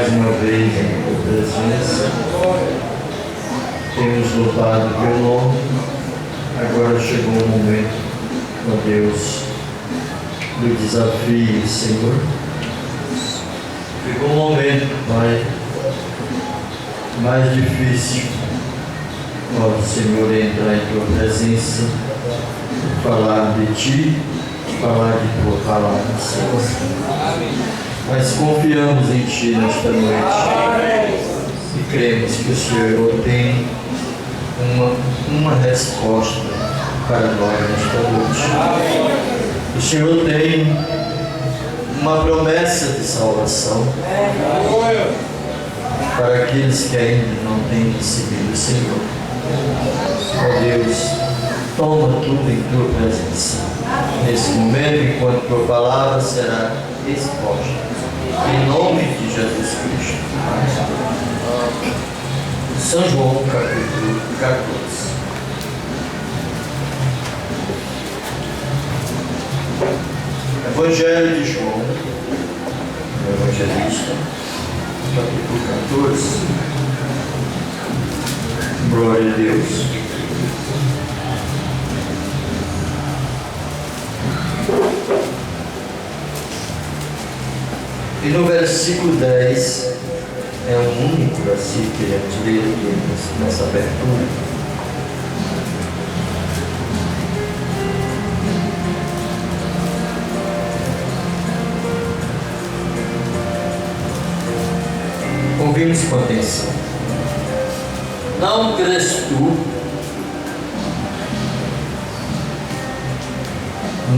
mais uma vez em tua presença. Temos louvado teu nome. Agora chegou o momento, ó Deus, do desafio, Senhor. Chegou o momento, Pai, mais difícil, ó Senhor, entrar em tua presença, falar de ti, falar de tua palavra, Senhor. Mas confiamos em ti nesta noite e cremos que o Senhor tem uma resposta para nós nesta noite. O Senhor tem uma promessa de salvação para aqueles que ainda não têm recebido o Senhor. Ó Deus, toma tudo em tua presença nesse momento, enquanto tua palavra será exposta. Em nome de Jesus Cristo. São João, capítulo 14. Evangelho de João, o evangelista, capítulo 14. Glória a Deus. E no versículo 10, é o único versículo que iremos ler aqui nessa abertura. Ouvimos com atenção. Não crês tu,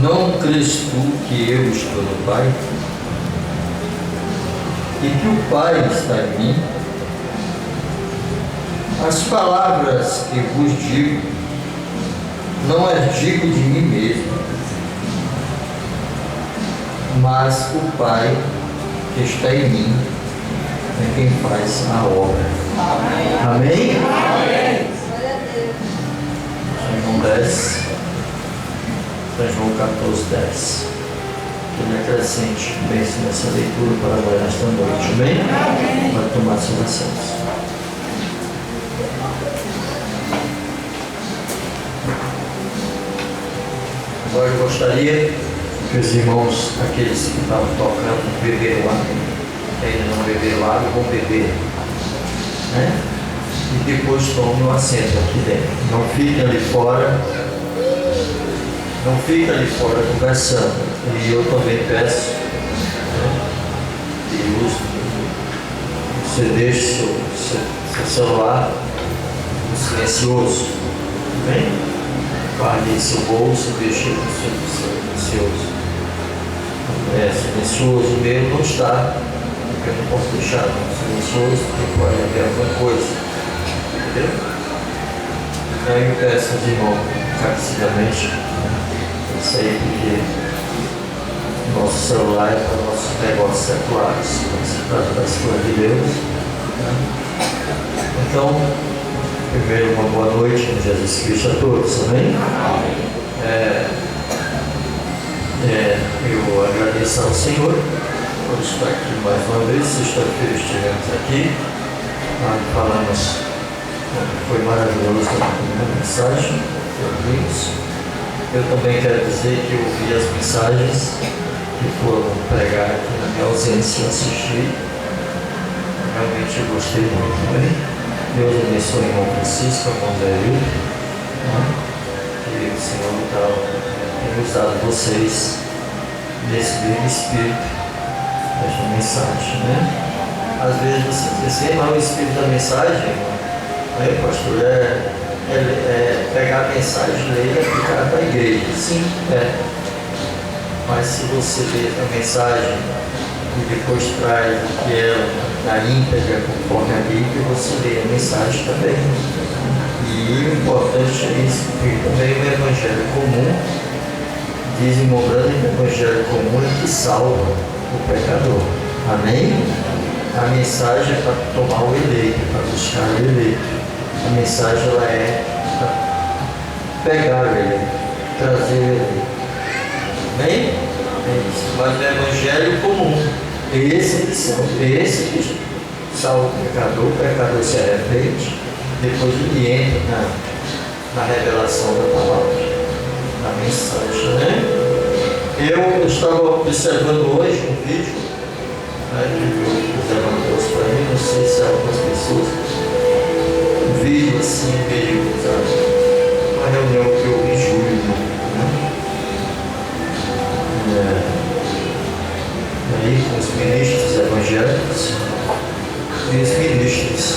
não crês tu que eu estou no Pai? E que o Pai está em mim? As palavras que vos digo, não as digo de mim mesmo, mas o Pai que está em mim é quem faz a obra. Amém? Amém? João 10, João 14, 10. Que ele acrescente bênção nessa leitura para agora nesta noite. Amém? Amém. Pode tomar seus assentos. Agora eu gostaria que os irmãos, aqueles que estavam tocando, beberam água, que ainda não beberam água, vão beber, né? E depois tomem um assento aqui dentro. Não fiquem ali fora. Não fica ali fora conversando. E eu também peço, né, que você deixe seu celular silencioso. Bem? Guarde em seu bolso, deixe silencioso. Silencioso. O meu não está, porque eu não posso deixar silencioso, porque pode haver alguma coisa. Entendeu? Então eu peço aos irmãos, encarecidamente, isso aí, porque nosso celular é para nossos negócios seculares, para se tratar das coisas de Deus. Então, primeiro, uma boa noite em Jesus Cristo a todos, amém? Eu agradeço ao Senhor por estar aqui mais uma vez. Sexta-feira estivemos aqui, falamos, foi maravilhoso a mensagem que ouvimos. Eu também quero dizer que eu ouvi as mensagens que foram pregar aqui na minha ausência e assisti. Realmente eu gostei muito, né? Deus abençoe o irmão Francisco, o irmão David, né? Que o Senhor tem usado vocês nesse mesmo espírito desta mensagem, né? Às vezes você diz assim, mas o espírito da mensagem, né, pastor, é pegar a mensagem, ler e aplicar para a igreja. Sim, é. Mas se você lê a mensagem e depois traz que ela na íntegra, conforme a Bíblia, você lê a mensagem também. E o importante é isso, porque também o Evangelho comum, dizem mobrando que o Evangelho comum é que salva o pecador. Amém? A mensagem é para tomar o eleito, para buscar o eleito. A mensagem ela é para pegar o eleito, trazer o eleito. Amém? É isso. Mas o Evangelho comum, esse salvo o pecador se arrepende, depois ele entra na revelação da palavra, na mensagem, né? Eu estava observando hoje um vídeo, né, que o Zé mandou para mim, não sei se algumas pessoas, um vídeo assim, meio, sabe, uma reunião que eu vi em julho, né? Aí com os ministros evangélicos e os ministros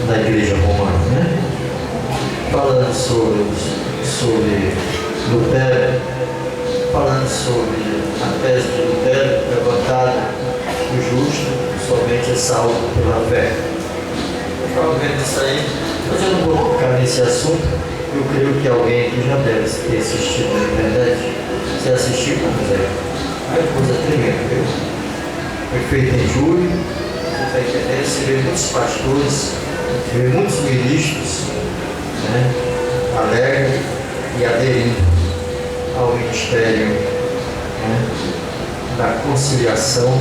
da igreja romana, né? Falando sobre Lutero, falando sobre a tese de Lutero, levantada, o justo somente é salvo pela fé. Eu estava vendo isso aí, mas eu não vou tocar nesse assunto. Eu creio que alguém aqui já deve ter assistido na internet. Você assistiu, José? É coisa tremenda, viu? Foi feito em julho, você está entendendo? Você vê muitos pastores, você vê muitos ministros, né, alegres e aderindo ao ministério, né, da conciliação,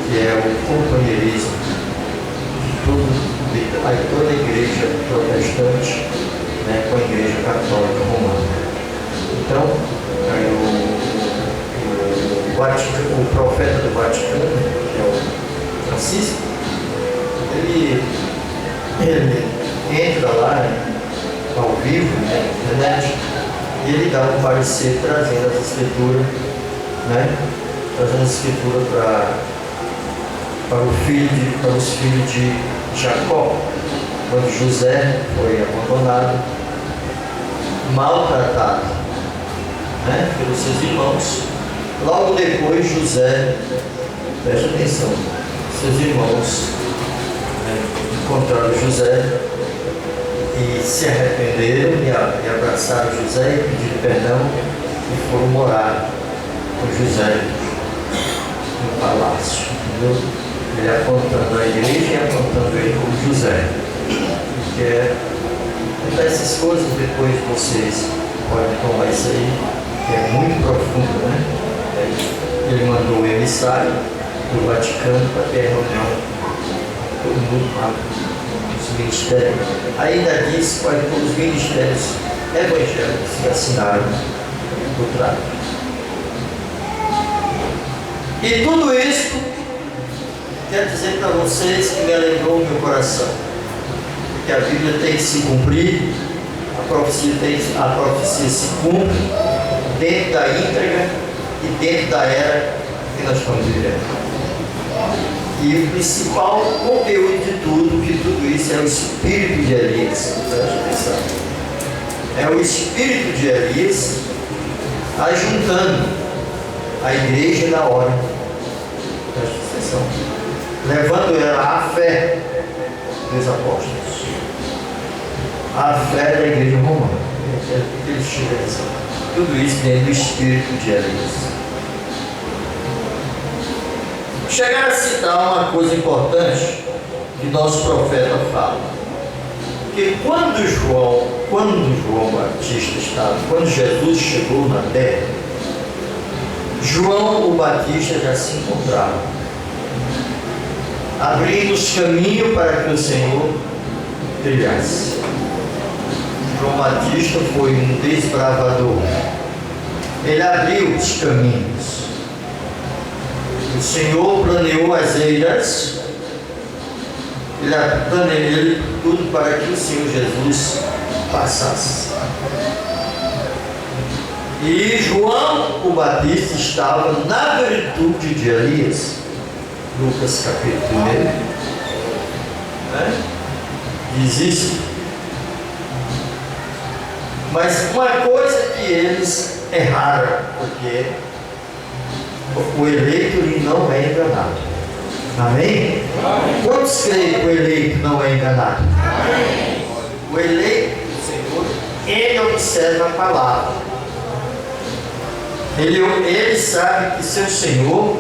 que é o companheirismo de toda a igreja protestante, né, com a igreja católica romana. Então, o profeta do Vaticano, que é o Francisco, ele entra lá ao vivo, né, na internet, e ele dá um parecer trazendo as escrituras, né, trazendo a escritura para os filhos de Jacó, quando José foi abandonado, maltratado, né, pelos seus irmãos. Logo depois, José, preste atenção, seus irmãos, né, encontraram José e se arrependeram e abraçaram José e pediram perdão e foram morar com José no palácio, entendeu? Ele apontando a igreja e apontando ele como José. Então essas coisas depois vocês podem tomar isso aí, que é muito profundo, né? Ele mandou o emissário do Vaticano para ter reunião com todo mundo lá, os ministérios. Ainda diz quase todos os ministérios evangélicos que assinaram o trato. E tudo isso quero dizer para vocês que me alegrou o meu coração, que a Bíblia tem que se cumprir, a profecia se cumpre dentro da íntegra e dentro da era que nós estamos vivendo. E o principal conteúdo de tudo isso é o espírito de Elias. Preste atenção. É o espírito de Elias ajuntando a igreja da hora. Preste atenção. Levando ela à fé dos apóstolos, à fé da igreja romana. Tudo isso dentro do espírito de Elias. Chegar a citar uma coisa importante que nosso profeta fala, que quando João Batista estava, quando Jesus chegou na terra, João o Batista já se encontrava, abrindo os caminhos para que o Senhor trilhasse. João Batista foi um desbravador. Ele abriu os caminhos. O Senhor planeou as eiras. Ele planeou tudo para que o Senhor Jesus passasse. E João o Batista estava na virtude de Elias. Lucas capítulo 1, né? Diz isso. Mas uma coisa que eles erraram, porque o eleito não é enganado. Amém? Quantos creem que o eleito não é enganado? Amém. O eleito do Senhor, ele observa a palavra. Ele sabe que seu Senhor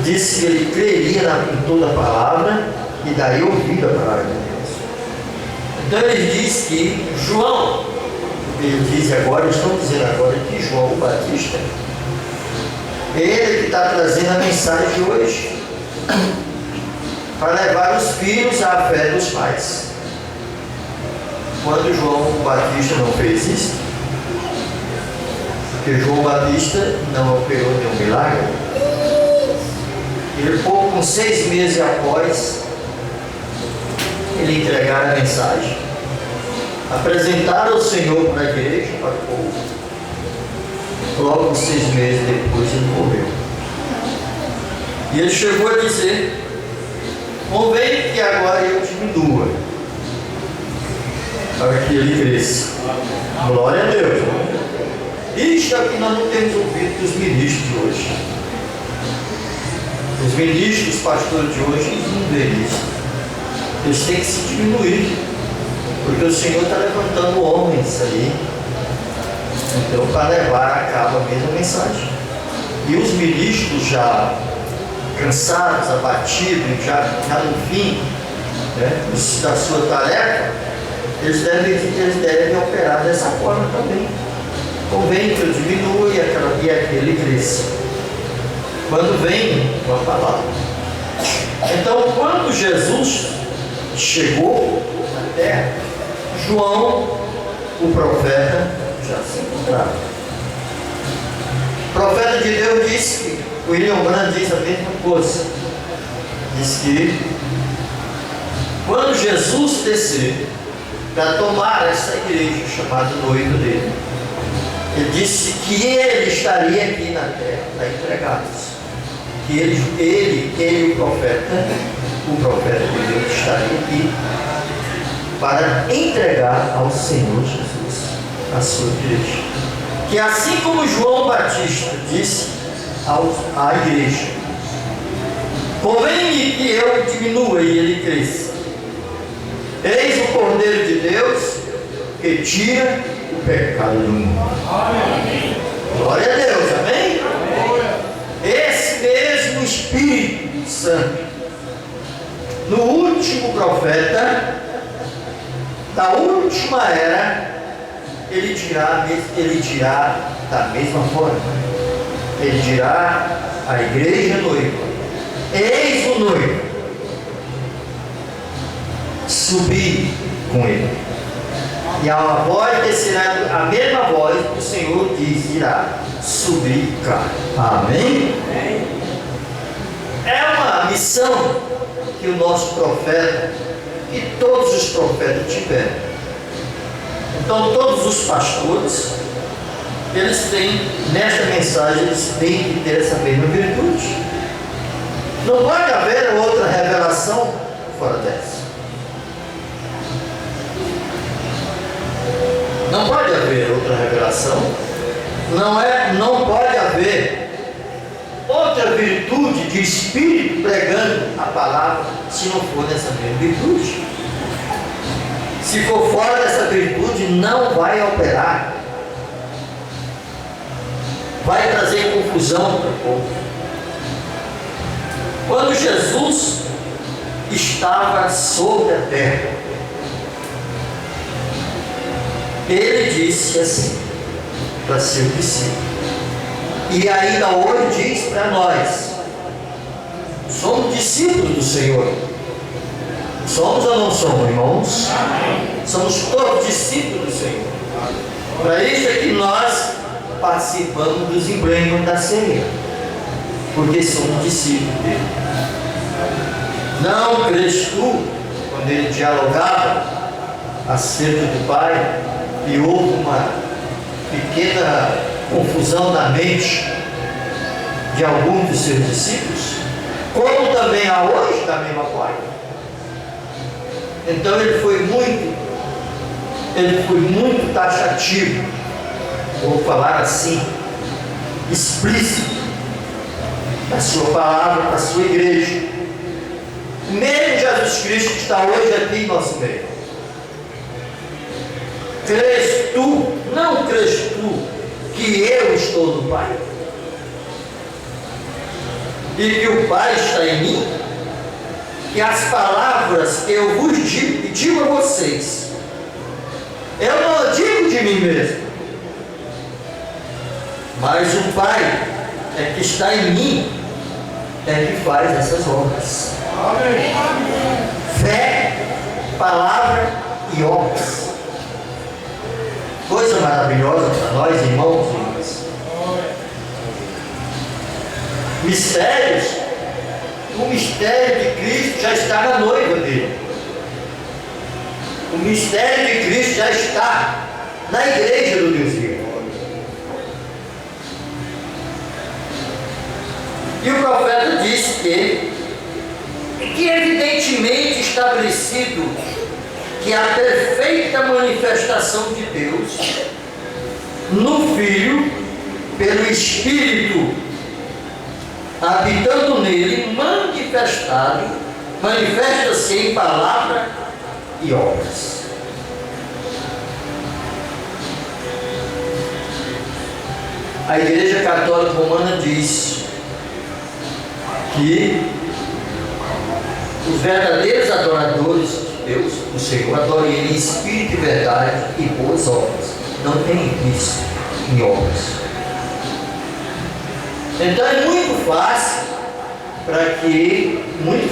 disse que ele creria em toda a palavra e daí ouvindo a palavra de Deus. Então ele diz que João, ele diz agora, estão dizendo agora que João o Batista, ele que está trazendo a mensagem de hoje. para levar os filhos à fé dos pais. Quando João Batista não fez isso, porque João Batista não operou nenhum milagre, ele pouco, com 6 meses após ele entregar a mensagem, apresentar o Senhor para a igreja, para o povo, logo 6 meses depois ele morreu. E ele chegou a dizer: convém que agora eu diminua, para que ele cresça. Glória a Deus. Isto é o que nós não temos ouvido dos ministros de hoje. Os ministros, os pastores de hoje, eles não veem isso. Eles têm que se diminuir, porque o Senhor está levantando homens aí, então, para levar a cabo a mesma mensagem. E os ministros já cansados, abatidos, já no fim, né, da sua tarefa, eles devem operar dessa forma também. Convém que eu diminua e aquele cresça. Quando vem uma palavra. Então, quando Jesus chegou na terra, João, o profeta, já se encontrava. O profeta de Deus disse que, William Branham diz a mesma coisa. Diz que quando Jesus descer para tomar essa igreja chamada noivo dele, ele disse que ele estaria aqui na terra para entregar-nos. Que ele, o profeta de Deus, estaria aqui para entregar ao Senhor Jesus a sua igreja. Que assim como João Batista disse à igreja: convém-me que eu diminua e ele cresça. Eis o Cordeiro de Deus que tira o pecado do mundo. Amém. Glória a Deus, amém? Esse mesmo Espírito Santo, no último profeta da última era, ele dirá da mesma forma. Ele dirá à igreja noiva: eis o noivo, subi com ele. E a voz descerá, a mesma voz que o Senhor dirá: subir cá. Amém? É uma missão que o nosso profeta e todos os profetas tiveram. Então todos os pastores, eles têm, nesta mensagem, eles têm que ter essa mesma virtude. Não pode haver outra revelação fora dessa. Não pode haver outra revelação. Não pode haver outra virtude de espírito pregando a palavra, se não for nessa mesma virtude. Se for fora dessa virtude, não vai operar. Vai trazer confusão para o povo. Quando Jesus estava sobre a terra, ele disse assim para seu discípulo, e ainda hoje diz para nós: somos discípulos do Senhor. Somos ou não somos, irmãos? Somos todos discípulos do Senhor. Para isso é que nós participamos dos emblemas da ceia, porque somos discípulos dele. Não crês tu, quando ele dialogava acerca do Pai, e houve uma pequena confusão na mente de alguns dos seus discípulos, como também há hoje da mesma forma. Então ele foi muito taxativo, vou falar assim, explícito, na sua palavra, para a sua igreja. Mesmo Jesus Cristo que está hoje aqui em nosso meio. Crês tu, não crês tu, que eu estou no Pai? E que o Pai está em mim? Que as palavras que eu vos digo, e digo a vocês, eu não digo de mim mesmo, mas o Pai é que está em mim, é que faz essas obras. Fé, palavra e obras. Coisa maravilhosa para nós, irmãos e irmãs. Mistérios. O mistério de Cristo já está na noiva dele. O mistério de Cristo já está na igreja do Deus vivo. E o profeta disse que evidentemente estabelecido que a perfeita manifestação de Deus no Filho, pelo Espírito habitando nele, manifesta-se em palavra e obras. A Igreja Católica Romana diz que os verdadeiros adoradores de Deus, o Senhor, adoram Ele em espírito e verdade e boas obras. Não tem isso em obras. Então é muito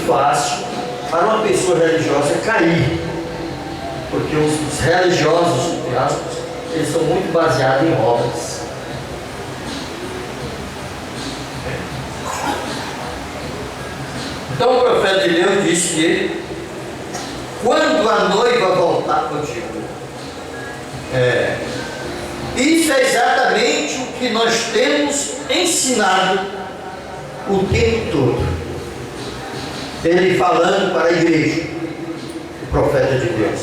fácil para uma pessoa religiosa cair, porque os religiosos, entre aspas, eles são muito baseados em obras. Então o profeta de Deus disse que quando a noiva voltar contigo, isso é exatamente o que nós temos ensinado o tempo todo. Ele falando para a igreja, o profeta de Deus.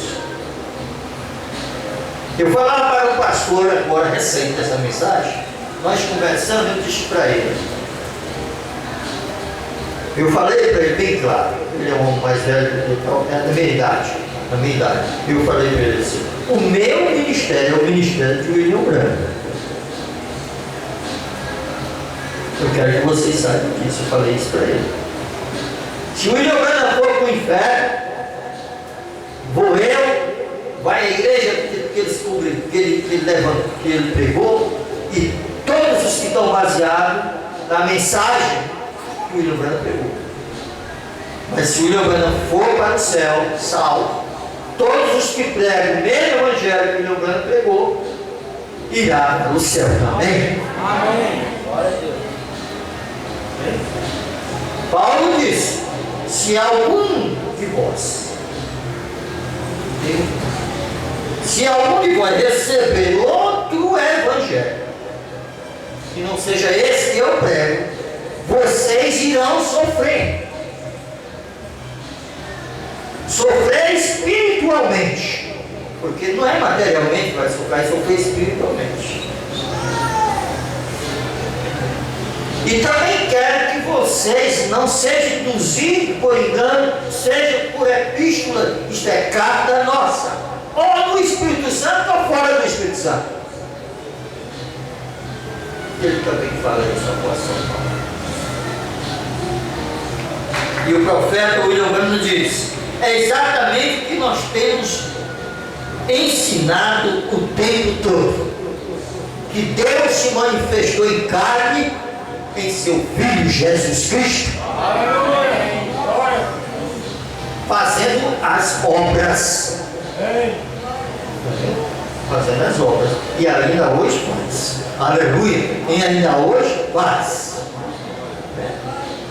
Eu falava para o pastor agora recente essa mensagem, nós conversando, eu disse para ele, eu falei para ele bem claro, ele é um homem mais velho, é da minha idade, eu falei para ele assim, o meu ministério é o ministério de William Branham. Eu quero que vocês saibam disso, eu falei isso para ele. Se o William Branham for para o inferno, vou eu, vai a igreja que ele descobriu, que ele levantou, que ele pregou, e todos os que estão baseados na mensagem que o William Branham pregou. Mas se o William Branham for para o céu, salvo, todos os que pregam o mesmo evangelho que o William Branham pregou, irá para o céu também. Amém. Glória a Deus. Paulo disse, se algum de vós receber outro evangelho, que não seja esse que eu prego, vocês irão sofrer espiritualmente, porque não é materialmente que vai sofrer espiritualmente. E também quero que vocês não sejam induzidos por engano, seja por epístola, isto é, carta nossa, ou no Espírito Santo ou fora do Espírito Santo. Ele também fala isso após São Paulo. E o profeta William Branham diz, é exatamente o que nós temos ensinado o tempo todo, que Deus se manifestou em carne em seu Filho Jesus Cristo, fazendo as obras, e ainda hoje faz, aleluia, e ainda hoje faz.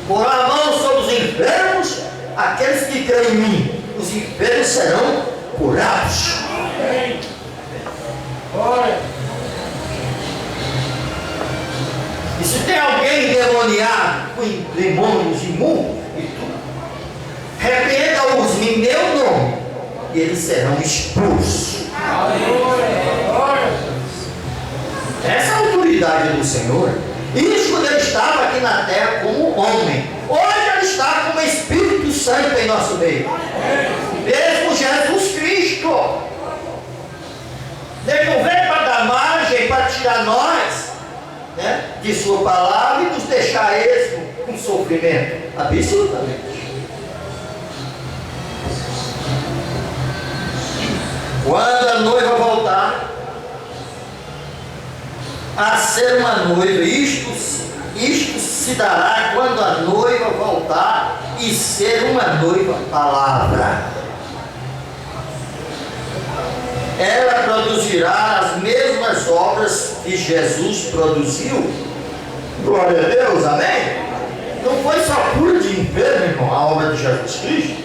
Por a mão sobre os enfermos, aqueles que creem em mim, os enfermos serão curados. E se tem alguém endemoniado com demônios imundos e tudo, repreenda-os em meu nome, e eles serão expulsos. Essa é a autoridade do Senhor. Isso quando ele estava aqui na terra como homem. Hoje ele está como Espírito Santo em nosso meio. Mesmo Jesus Cristo. Ele não veio para dar margem, para tirar nós, né, de sua palavra e nos deixar esmo com sofrimento. Absolutamente. Quando a noiva voltar a ser uma noiva, isto Isto se dará quando a noiva voltar e ser uma noiva palavra. Ela produzirá as mesmas obras que Jesus produziu. Glória a Deus, amém? Não foi só cura de enfermo, irmão, a obra de Jesus Cristo,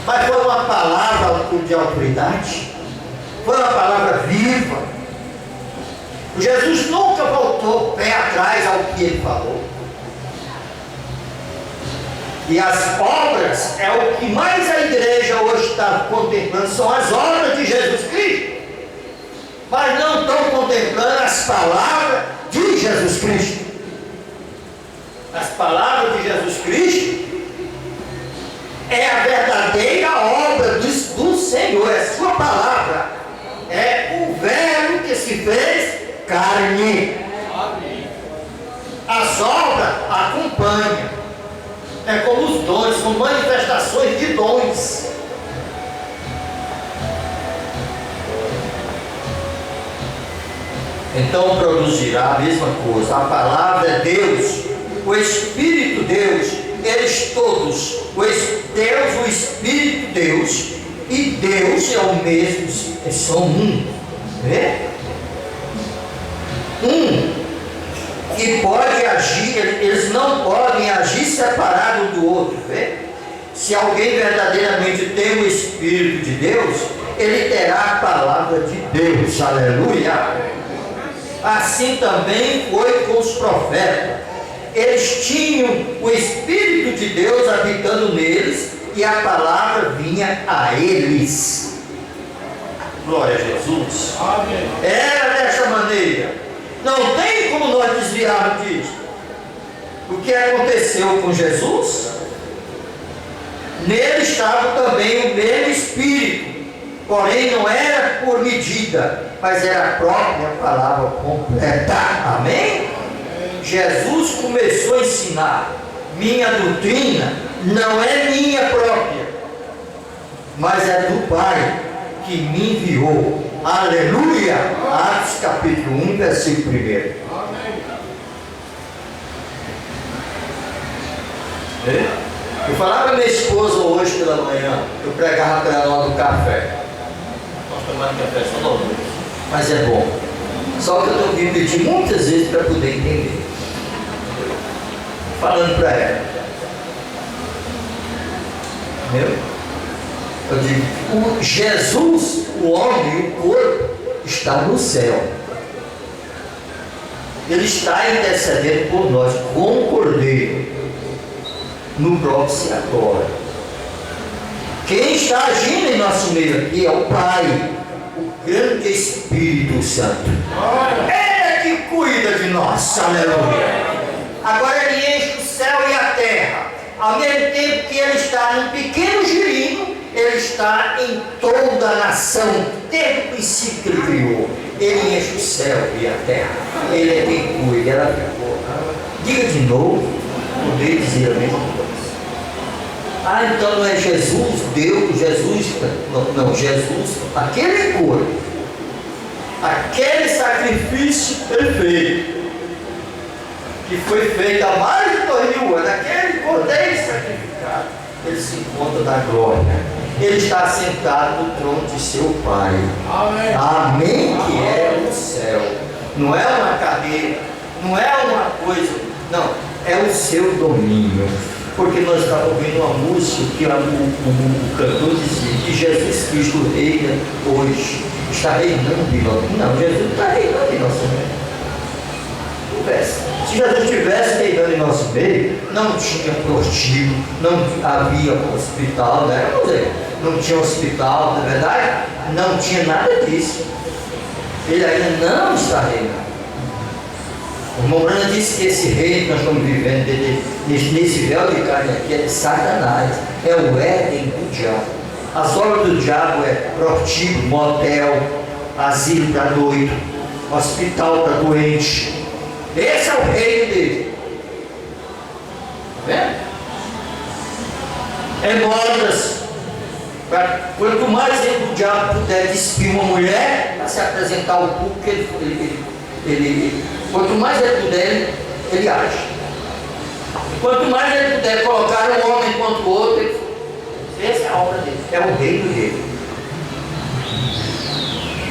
mas foi uma palavra de autoridade, foi uma palavra viva. Jesus nunca voltou pé atrás ao que ele falou. E as obras é o que mais a igreja hoje está contemplando, são as obras de Jesus Cristo, mas não estão contemplando as palavras de Jesus Cristo. As palavras de Jesus Cristo é a verdadeira obra do Senhor, é a sua palavra, é o verbo que se fez carne. As obras acompanham, é como os dons, são manifestações de dons. Então produzirá a mesma coisa. A palavra é Deus, o Espírito Deus, eles todos, Deus, o Espírito Deus e Deus é o mesmo, são um, né? E pode agir, eles não podem agir separado um do outro, né? Se alguém verdadeiramente tem o Espírito de Deus, ele terá a palavra de Deus, aleluia. Assim também foi com os profetas. Eles tinham o Espírito de Deus habitando neles e a palavra vinha a eles. Glória a Jesus. Amém. Era desta maneira. Não tem como nós desviarmos disso. O que aconteceu com Jesus? Nele estava também o mesmo Espírito, porém não era por medida, mas era a própria palavra completa. Amém? Jesus começou a ensinar. Minha doutrina não é minha própria, mas é do Pai que me enviou. Aleluia! Atos capítulo 1, versículo 1. Eu falava com minha esposa hoje pela manhã, eu pregava para ela no café. Nós tomamos café só no noite, mas é bom. Só que eu estou vindo pedir muitas vezes para poder entender. Falando para ela. Entendeu? Eu digo, o Jesus, o homem, o corpo, está no céu. Ele está intercedendo por nós, como cordeiro, no propiciatório. Quem está agindo em nosso meio aqui é o Pai, o grande Espírito Santo. Ele é que cuida de nós, aleluia. Agora ele enche o céu e a terra. Ao mesmo tempo que ele está num pequeno girinho, ele está em toda a nação, desde o princípio que ele criou. Ele enche o céu e a terra. Ele é quem cuida. Ela ficou. Diga de novo, poder dizer a mesma coisa. Ah, então não é Jesus, Deus, Jesus, não, Jesus, aquele corpo, aquele sacrifício perfeito, que foi feito há mais de 2000 anos, aquele cordeiro sacrificado, ele se encontra na glória. Ele está sentado no trono de seu Pai. Amém. Amém, que é o céu. Não é uma cadeira, não é uma coisa, não, é o seu domínio. Porque nós estávamos ouvindo uma música que o cantor dizia que Jesus Cristo reina hoje, está reinando em nós. Não, Jesus está reinando em nosso meio. Se Jesus estivesse reinando em nosso meio, não tinha prostíbulo, não havia hospital, né? Não tinha hospital, na verdade, não tinha nada disso. Ele ainda não está reinando. O irmão Brana disse que esse reino que nós estamos vivendo, nesse véu de carne aqui, é de Satanás, é o Éden do diabo. As obras do diabo é prostíbulo, motel, asilo para doido, hospital para doente. Esse é o reino dele. Está vendo? É modas. Quanto mais o diabo puder despir uma mulher para se apresentar ao público, quanto mais ele puder, ele age. Quanto mais ele puder colocar um homem contra o outro, essa é a obra dele, é o reino dele.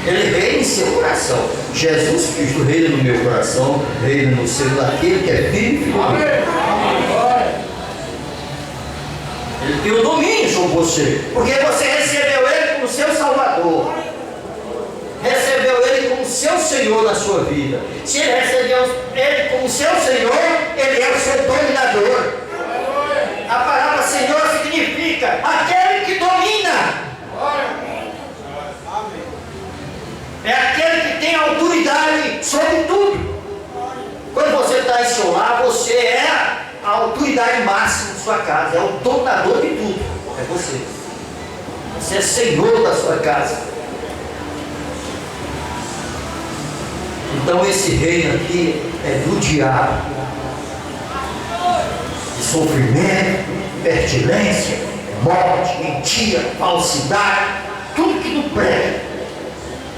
Ele reina em seu coração. Jesus Cristo reina no meu coração, reina no seu, daquele que é filho e filho. Ele tem o domínio sobre você, porque você recebeu ele como seu Salvador, recebeu ele como seu Senhor na sua vida. Se ele recebeu ele como seu Senhor, ele é o seu dominador. A palavra Senhor significa aquele que domina. É aquele que tem autoridade sobre tudo. Quando você está em seu lar, você é a autoridade máxima de sua casa, é o dominador de tudo. É você. Você é senhor da sua casa. Então esse reino aqui é do diabo, de sofrimento, pestilência, morte, mentira, falsidade, tudo que não presta.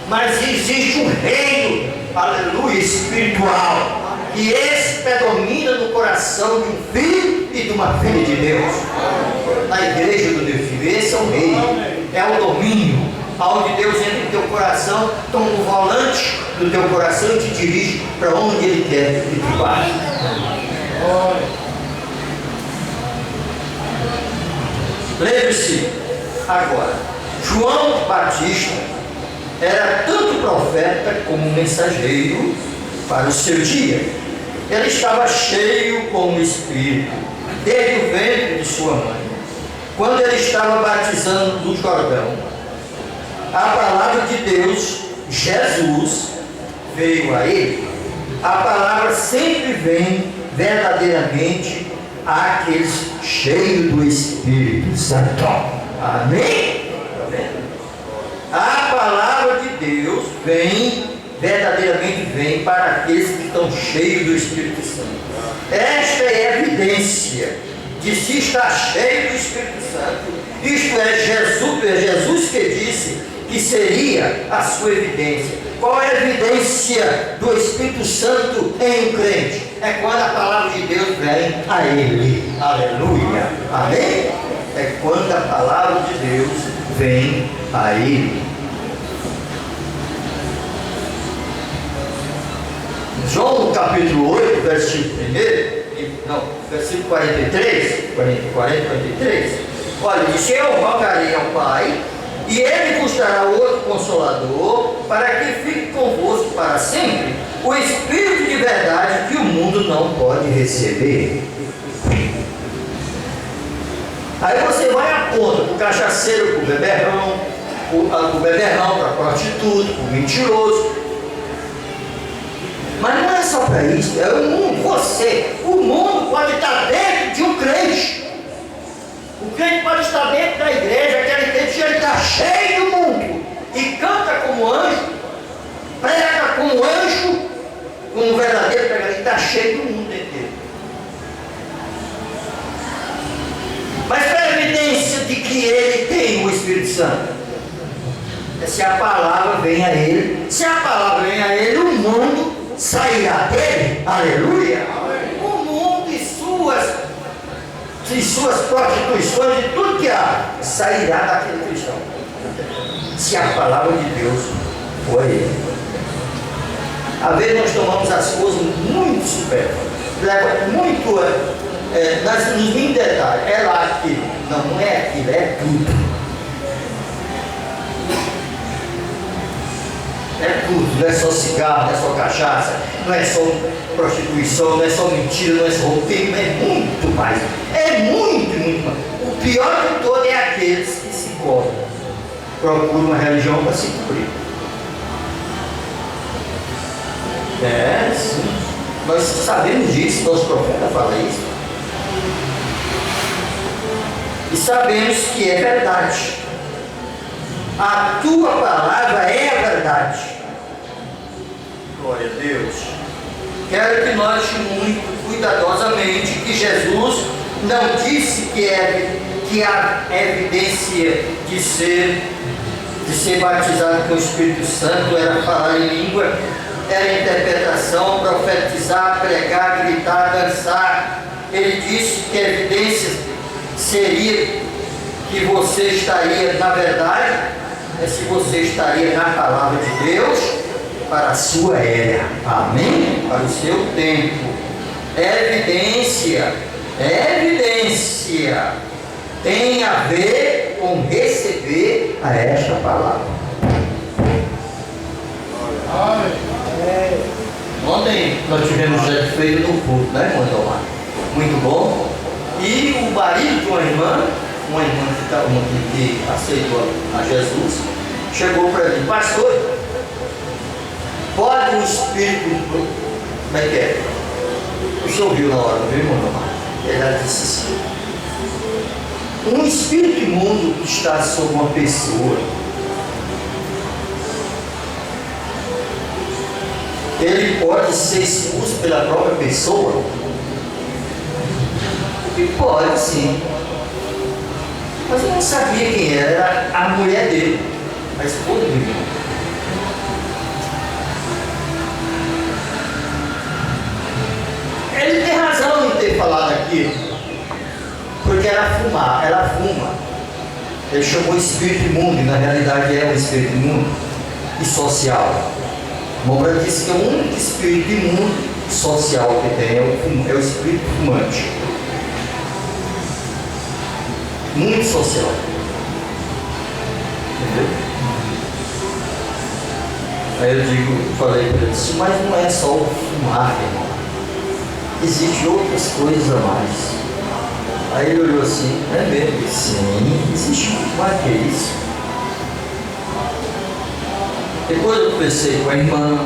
Mas existe um reino, aleluia, espiritual, e esse predomina no coração de um filho e de uma filha de Deus. Na igreja do Deus vivo, esse é o reino, é o domínio, aonde Deus entra em teu coração, toma o volante do teu coração e te dirige para onde Ele quer que tu vá. Lembre-se agora, João Batista era tanto profeta como mensageiro para o seu dia. Ele estava cheio com o Espírito, desde o ventre de sua mãe, quando ele estava batizando no Jordão. A palavra de Deus, Jesus, veio a ele. A palavra sempre vem verdadeiramente àqueles cheios do Espírito Santo. Amém? A palavra de Deus verdadeiramente vem para aqueles que estão cheios do Espírito Santo. Esta é a evidência de se estar cheio do Espírito Santo. Isto é Jesus que disse que seria a sua evidência. Qual é a evidência do Espírito Santo em um crente? É quando a palavra de Deus vem a ele. Aleluia. Amém? É quando a palavra de Deus vem a ele. João capítulo 8, versículo 1, versículo 43, 43, olha, disse: eu rogarei ao Pai, e Ele vos dará outro Consolador, para que fique convosco para sempre, o Espírito de verdade que o mundo não pode receber. Aí você vai a ponta para o cachaceiro, para o beberrão, para a prostituta, para o mentiroso. Mas não é só para isso, é o mundo, você. O mundo pode estar dentro de um crente. O crente pode estar dentro da igreja, aquele crente ele está cheio do mundo e canta como anjo, prega como anjo, como um verdadeiro pregador, ele está cheio do mundo inteiro. Mas qual é a evidência de que ele tem o Espírito Santo? É se a palavra vem a ele. Se a palavra vem a ele, o mundo sairá dele. Aleluia. O mundo e suas prostituições, de tudo que há, sairá daquele cristão, se a palavra de Deus for a ele. Às vezes nós tomamos as coisas muito supérfluas, muito nos mínimos detalhes. É lá aquilo, não é aquilo, é tudo. É tudo, não é só cigarro, não é só cachaça, não é só prostituição, não é só mentira, não é só roubo, é muito mais. É muito, muito mais. O pior de todo é aqueles que se cobram, procuram uma religião para se cumprir. É, sim. Nós sabemos disso, nosso profeta fala isso. E sabemos que é verdade. A tua palavra é a verdade. Glória a Deus. Quero que note muito cuidadosamente que Jesus não disse que a evidência de ser batizado com o Espírito Santo era falar em língua era interpretação, profetizar, pregar, gritar, dançar. Ele disse que a evidência seria que você estaria, na verdade, se você estaria na palavra de Deus para a sua era, amém? Para o seu tempo. É evidência, tem a ver com receber a esta palavra. Ontem nós tivemos já feito no culto, né, irmão Tomar? Muito bom. E o marido de uma irmã que aceitou a Jesus, chegou para mim: pastor, pode o espírito, como é que é? O senhor viu na hora, viu, irmão Tomar? Ele disse assim: um espírito imundo que está sobre uma pessoa, ele pode ser expulso pela própria pessoa? E pode sim. Mas eu não sabia quem era a mulher dele, a esposa do irmão. Ele tem razão em ter falado aquilo, porque ela fuma. Ele chamou espírito imundo, e na realidade é um espírito imundo e social. Moura disse que o único espírito imundo social que tem é o espírito fumante. Muito social. Entendeu? Aí eu falei para ele: mas não é só o fumar, irmão. Existem outras coisas a mais. Aí ele olhou assim: é mesmo? Sim, existe muito mais que isso. Depois eu conversei com a irmã,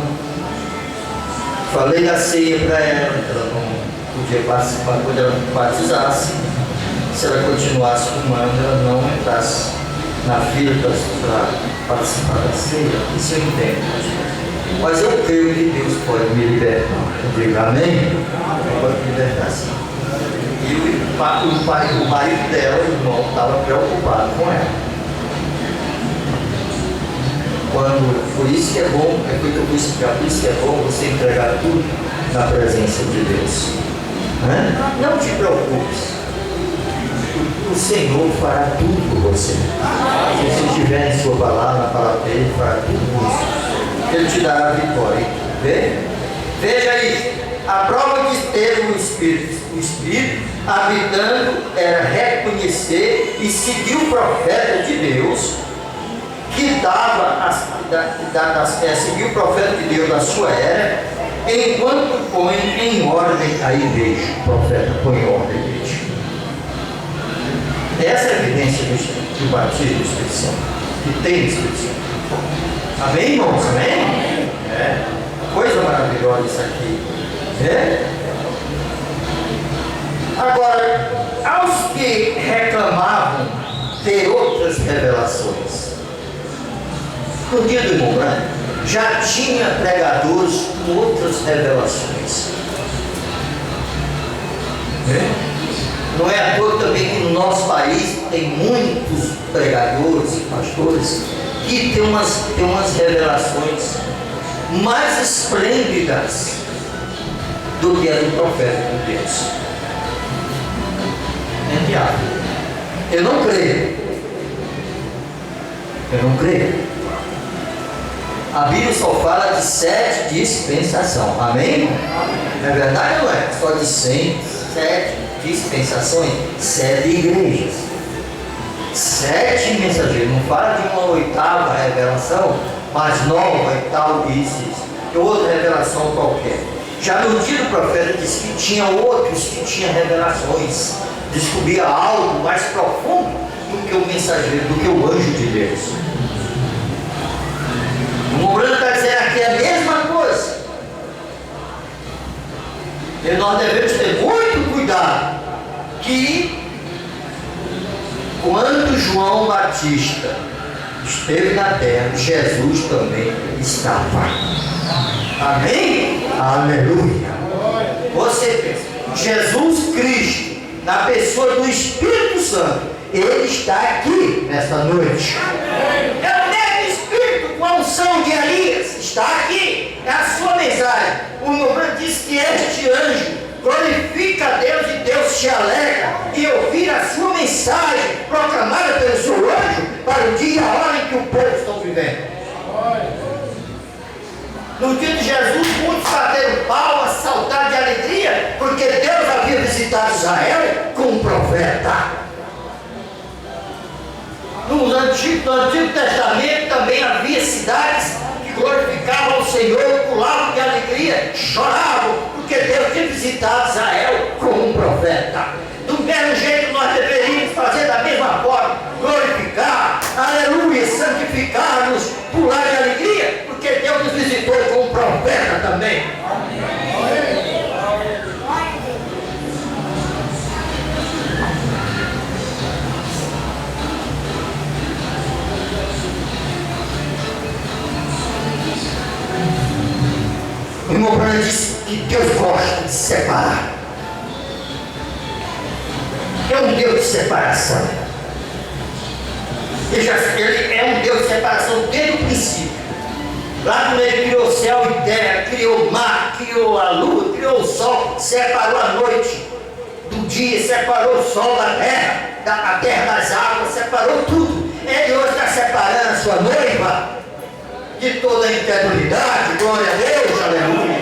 falei da ceia para ela não podia participar quando ela batizasse. Se ela continuasse fumando, ela não entrasse na fila para participar da ceia. Isso eu entendo. Mas eu creio que Deus pode me libertar. Eu digo amém? Ele pode me libertar sim. E o marido dela, o irmão, estava preocupado com ela. Por isso que é bom, é que eu vou explicar, por isso que é bom você entregar tudo na presença de Deus. Não te preocupes. O Senhor fará tudo por você. Se você estiver em sua palavra, na palavra dele, fará tudo por você. Ele te dará a vitória. Veja isso. A prova de ter o Espírito habitando era reconhecer e seguir o profeta de Deus, que seguir o profeta de Deus na sua era, enquanto põe em ordem a igreja. O profeta põe em ordem a igreja. Essa é a evidência do batismo do Espírito Santo, que tem o Espírito Santo. Amém, irmãos? Amém? Coisa maravilhosa isso aqui. Agora, aos que reclamavam ter outras revelações, no dia do irmão Branco, já tinha pregadores com outras revelações. Não é à toa também que no nosso país tem muitos pregadores e pastores que tem umas revelações mais esplêndidas do que a do profeta de Deus. É viável. Eu não creio. A Bíblia só fala de 7 dispensações. Amém? Não é verdade ou não é? Só de 7 dispensações, 7 igrejas, 7 mensageiros. Não fala de uma 8ª revelação, mais nova e tal, isso. Outra revelação qualquer. Já no dia do profeta disse que tinha outros que tinham revelações, descobria algo mais profundo do que o mensageiro, do que o anjo de Deus. O Mourano está dizendo aqui a mesma coisa. E nós devemos ter muito cuidado que quando João Batista esteve na terra, Jesus também estava. Amém? Aleluia. Você pensa, Jesus Cristo, na pessoa do Espírito Santo, Ele está aqui nesta noite. É o mesmo Espírito com a unção de Elias está aqui, é a sua mensagem. O Nobrão diz que este anjo glorifica a Deus e Deus se alegra em ouvir a sua mensagem proclamada pelo seu anjo para o dia e a hora em que o povo está vivendo. No dia de Jesus, muitos bateram palmas, saltaram de alegria, porque Deus havia visitado Israel com um profeta. No Antigo Testamento também havia cidades que glorificavam o Senhor, pulavam de alegria, choravam, porque Deus tinha visitado Israel com um profeta. Do mesmo jeito nós deveríamos fazer da mesma forma, glorificar, aleluia, santificar-nos, pular de alegria, porque Deus nos visitou com um profeta também. O irmão Branham disse que Deus gosta de separar. É um Deus de separação. Ele é um Deus de separação desde o princípio. Lá quando ele criou o céu e terra, criou o mar, criou a lua, criou o sol, separou a noite do dia, separou o sol da terra, a terra das águas, separou tudo. Ele hoje está separando a sua noiva de toda a incredulidade, glória a Deus, aleluia,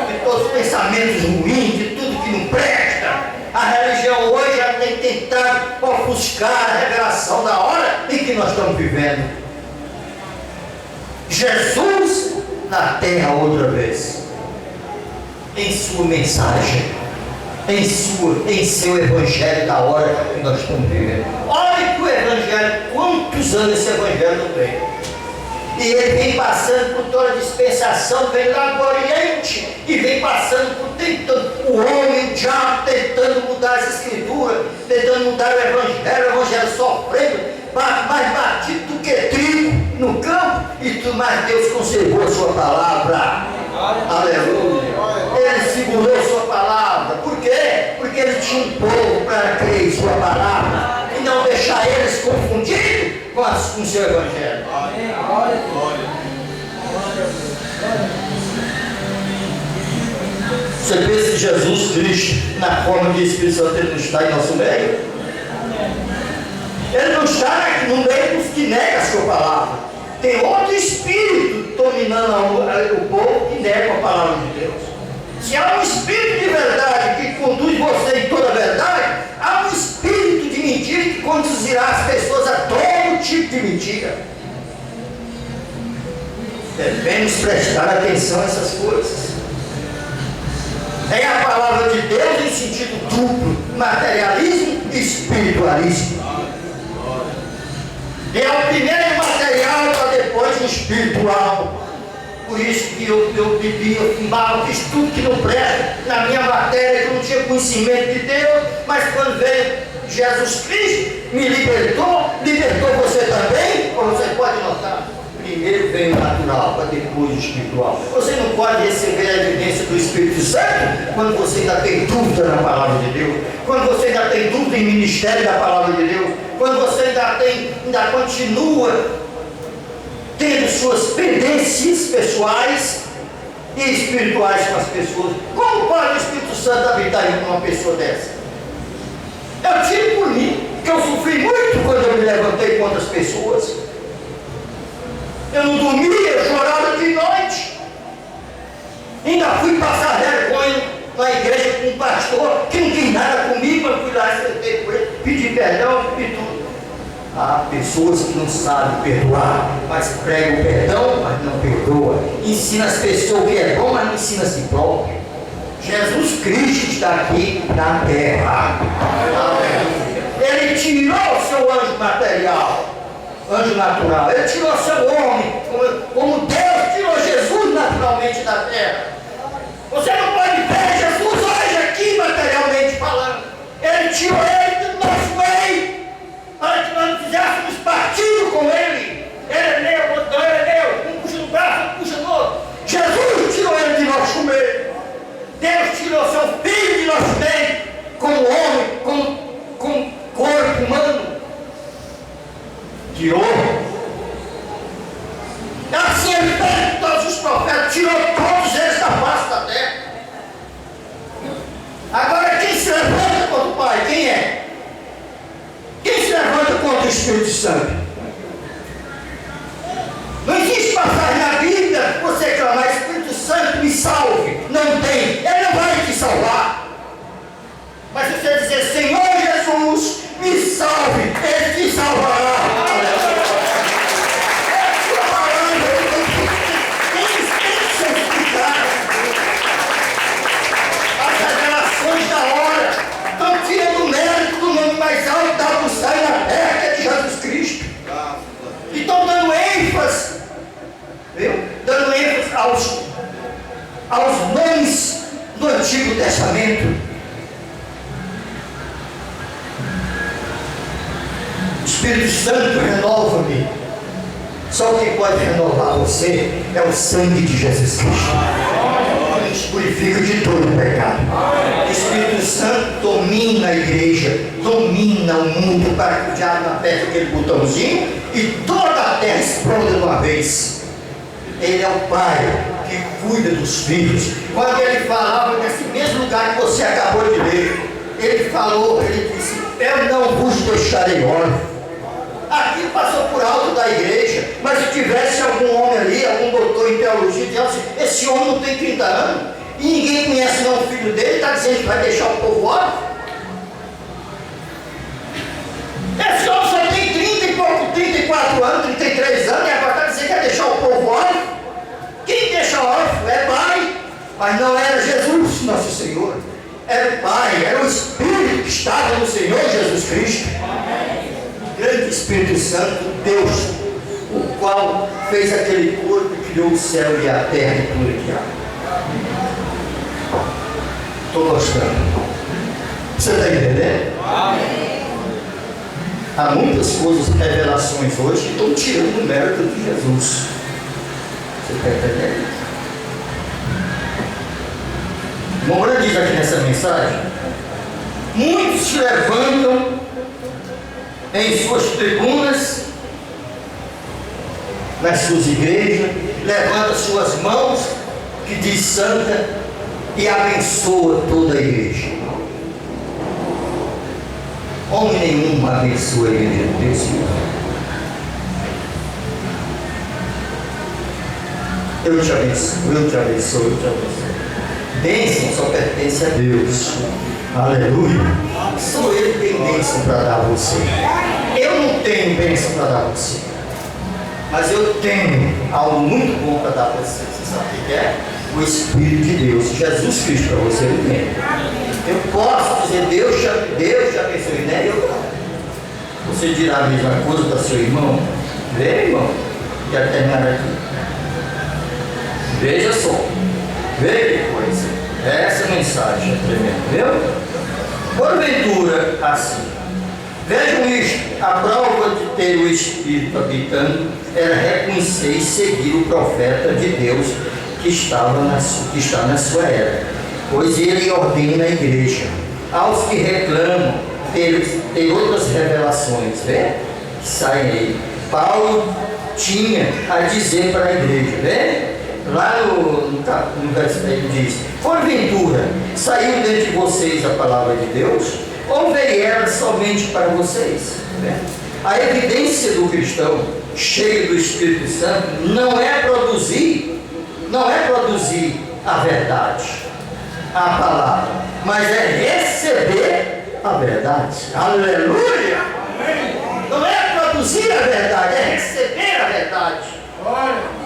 de todos os pensamentos ruins, de tudo que não presta. A religião hoje já tem tentado ofuscar a revelação da hora em que nós estamos vivendo. Jesus na terra outra vez, em sua mensagem, em seu evangelho da hora que nós estamos vivendo. Olha que o evangelho, quantos anos esse evangelho não tem. E ele vem passando por toda a dispensação, vem lá do Oriente e vem passando por tentando, o homem, o diabo tentando mudar as escrituras, tentando mudar o evangelho sofrendo, mais batido do que trigo no campo, e tudo mais. Deus conservou a sua palavra. Aleluia. Ele segurou a sua palavra. Por quê? Porque ele tinha um povo para crer em sua palavra e não deixar eles confundidos com o seu evangelho. Você pensa que Jesus Cristo, na forma de Espírito Santo, ele não está em nosso meio? Ele não está no meio dos que negam a sua palavra. Tem outro espírito dominando o povo que nega a palavra de Deus. Se há um espírito de verdade que conduz você em toda a verdade, há um espírito de mentira que conduzirá as pessoas a todo tipo de mentira. Devemos prestar atenção a essas coisas. É a palavra de Deus em sentido duplo, materialismo e espiritualismo. É o primeiro material para depois o espiritual. Por isso que eu bebi, eu fumava, fiz tudo que não presta na minha matéria, que eu não tinha conhecimento de Deus, mas quando veio Jesus Cristo, me libertou você também, ou você pode notar? Primeiro vem o natural, para depois o espiritual. Você não pode receber a evidência do Espírito Santo quando você ainda tem dúvida na palavra de Deus, quando você ainda tem dúvida em ministério da palavra de Deus, quando você ainda continua tendo suas pendências pessoais e espirituais com as pessoas. Como pode o Espírito Santo habitar em uma pessoa dessa? Eu tiro por mim, que eu sofri muito quando eu me levantei contra as pessoas. Eu não dormia, eu chorava de noite. Ainda fui passar vergonha na igreja com um pastor que não tem nada comigo, eu fui lá, sentei por ele, pedi perdão, pedi tudo. Há pessoas que não sabem perdoar, mas pregam o perdão, mas não perdoa. Ensina as pessoas o que é bom, mas não ensina a si próprio. Jesus Cristo está aqui na terra. Ele tirou o seu anjo material, anjo natural. Ele tirou seu homem, como Deus tirou Jesus naturalmente da terra. Você não pode ver Jesus hoje aqui materialmente falando. Ele tirou ele do nosso meio, para que nós não fizéssemos partido com ele. Ele é meu, outro ele é meu, um puxa no braço, outro puxa no outro. Jesus tirou ele de nosso meio. Deus tirou seu filho de nosso meio, como homem, com corpo humano. Tirou. Espírito Santo. Não existe passagem na Bíblia você clamar: Espírito Santo, me salve. Não tem. Ele não vai te salvar. Mas se você dizer: Senhor Jesus, me salve, Ele te salvará. Mais alto da alçada na terra, que é de Jesus Cristo. E estão dando ênfase, viu? Dando ênfase aos nomes do Antigo Testamento. Espírito Santo, renova-me. Só quem pode renovar você é o sangue de Jesus Cristo. Nos purifica de todo pecado. O Espírito Santo domina a igreja, domina o mundo, para que o diabo aperte aquele botãozinho e toda a terra exploda de uma vez. Ele é o Pai que cuida dos filhos. Quando ele falava nesse mesmo lugar que você acabou de ler, ele falou, ele disse: eu não vos deixarei órfãos. Aqui passou por alto da igreja, mas se tivesse algum homem ali, algum doutor em teologia, dizendo assim: esse homem não tem 30 anos, e ninguém conhece não o filho dele, está dizendo que vai deixar o povo órfão. Esse homem só tem 30 e pouco, 34 anos, 33 anos, e agora está dizendo que vai deixar o povo órfão. Quem deixa órfão é pai, mas não era Jesus, nosso Senhor. Era o Pai, era o Espírito que estava no Senhor Jesus Cristo. Grande Espírito Santo, Deus, o qual fez aquele corpo e criou o céu e a terra e tudo que há. Estou gostando. Você está entendendo? Há muitas coisas, revelações hoje, que estão tirando o mérito de Jesus. Você está entendendo? Moura diz aqui nessa mensagem: muitos se levantam em suas tribunas, nas suas igrejas, levanta suas mãos, que diz santa, e abençoa toda a igreja. Homem nenhum abençoa a igreja de Deus. Eu te abençoo, eu te abençoo, eu te abençoo. Bênção só pertence a Deus. Aleluia. Só Ele tem bênção para dar a você. Eu não tenho bênção para dar a você, mas eu tenho algo muito bom para dar a você. Você sabe o que é? O Espírito de Deus, Jesus Cristo, para você ele tem. Eu posso dizer: Deus te abençoe, né? Eu não. Você dirá a mesma coisa para seu irmão? Vê, irmão, quero terminar aqui. Veja só, vê que coisa. Essa mensagem é tremenda, viu? Porventura, assim, vejam isto: a prova de ter o Espírito habitando era reconhecer e seguir o profeta de Deus que está na sua era, pois ele ordena a igreja aos que reclamam ter outras revelações, vê? Que saem aí. Paulo tinha a dizer para a igreja, vê? Lá no versículo ele diz: porventura saiu dentre vocês a palavra de Deus, ou veio ela somente para vocês? Né? A evidência do cristão cheio do Espírito Santo não é produzir a verdade, a palavra, mas é receber a verdade. Aleluia! Não é produzir a verdade, é receber a verdade.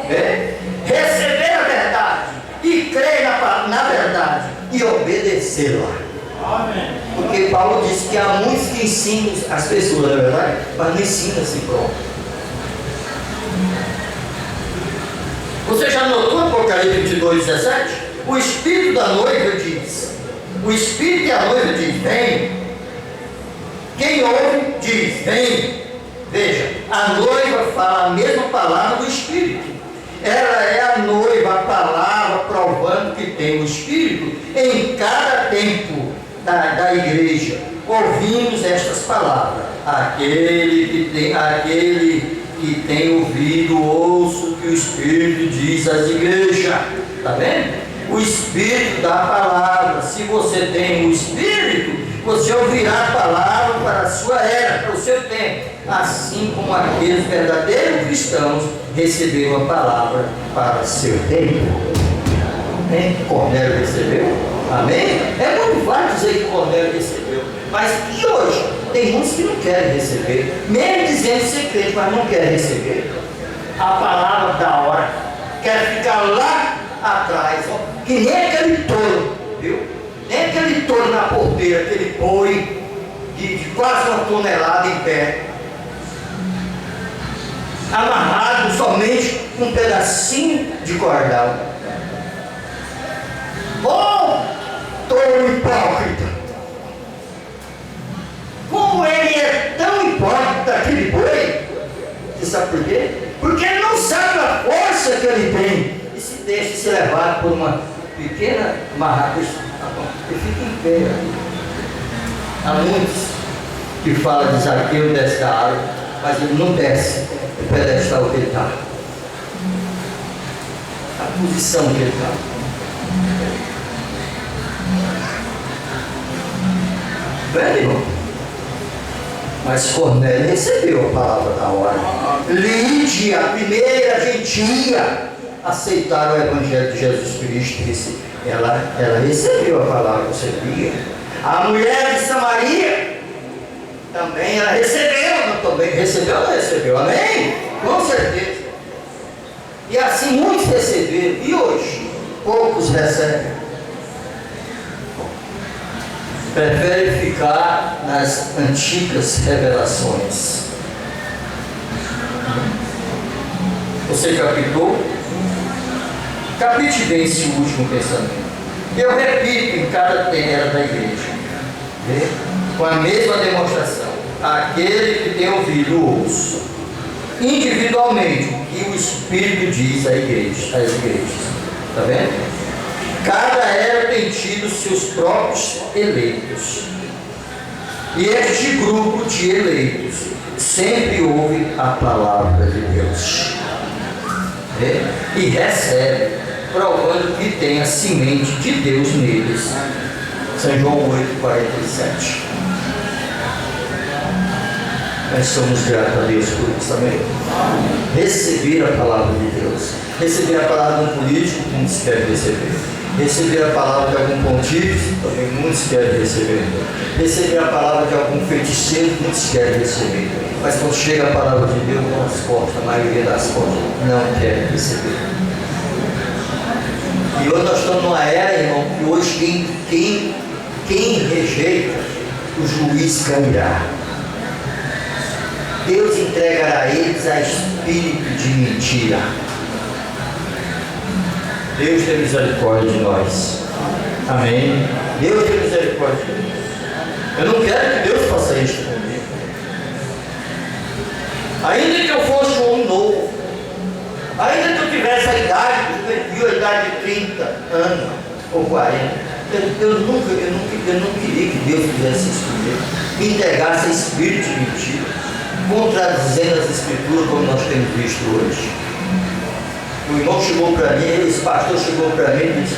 É? Receber a verdade e crer na verdade e obedecê-la. Porque Paulo disse que há muitos que ensinam as pessoas, não é verdade? Mas não ensina a si próprio. Você já notou no Apocalipse 22:17? O Espírito da noiva diz, o Espírito e a noiva diz: vem. Quem ouve diz: vem. Veja, a noiva fala a mesma palavra do Espírito. Ela é a noiva, a palavra provando que tem o Espírito em cada tempo da igreja. Ouvimos estas palavras: aquele que tem ouvido, ouça o que o Espírito diz às igrejas. Está vendo? O Espírito da palavra. Se você tem o Espírito, você ouvirá a palavra para a sua era, para o seu tempo, assim como aqueles verdadeiros cristãos receberam a palavra para seu tempo. Amém? Cornélio recebeu? Amém? É muito fácil dizer que Cornélio recebeu, mas e hoje? Tem muitos que não querem receber, mesmo dizendo ser crente, mas não querem receber a palavra da hora, quer ficar lá atrás, ó, que nem aquele touro, viu? Nem aquele touro na porteira, aquele boi de quase 1 tonelada em pé, amarrado somente com um pedacinho de cordal. Oh, touro hipócrita! Como ele é tão hipócrita, aquele boi? Você sabe por quê? Porque ele não sabe a força que ele tem e se deixa se levar por uma pequena marraca e fica em pé. Há muitos que falam de Zaqueu desce da árvore, mas ele não desce o pedestal que ele está, a posição que ele está. Bem, irmão, mas Cornélio recebeu a palavra da hora. Lídia, a primeira gentia, aceitaram o Evangelho de Jesus Cristo. Ela recebeu a palavra, você via. A mulher de Samaria também, ela recebeu ou não recebeu? Amém? Com certeza. E assim muitos receberam, e hoje poucos recebem. Prefere ficar nas antigas revelações. Você captou? Capite bem esse último pensamento. Eu repito em cada era da igreja, com a mesma demonstração. Aquele que tem ouvido, ouça individualmente o que o Espírito diz às igrejas. Está vendo? Cada era tem tido seus próprios eleitos. E este grupo de eleitos sempre ouve a palavra de Deus. E recebe, provando que tem a semente de Deus neles. São João 8,47. Nós somos gratos a Deus por isso também. Receber a palavra de Deus. Receber a palavra de um político, muitos querem receber. Receber a palavra de algum pontífice, também muitos querem receber. Receber a palavra de algum feiticeiro, muitos querem receber. Mas quando chega a palavra de Deus, nas costas, a maioria das costas não quer receber. E hoje nós estamos numa era, irmão, que hoje quem rejeita, o juiz cairá. Deus entregará a eles a espírito de mentira. Deus tem misericórdia de nós. Amém. Deus tem misericórdia de nós. Eu não quero que Deus faça isso comigo. Ainda que eu fosse um homem novo, ainda que eu tivesse a idade de 30 anos ou 40, eu não queria que Deus fizesse isso comigo. Me entregasse a espírito de mentira, contradizendo as escrituras como nós temos visto hoje. O irmão chegou para mim, esse pastor chegou para mim e disse: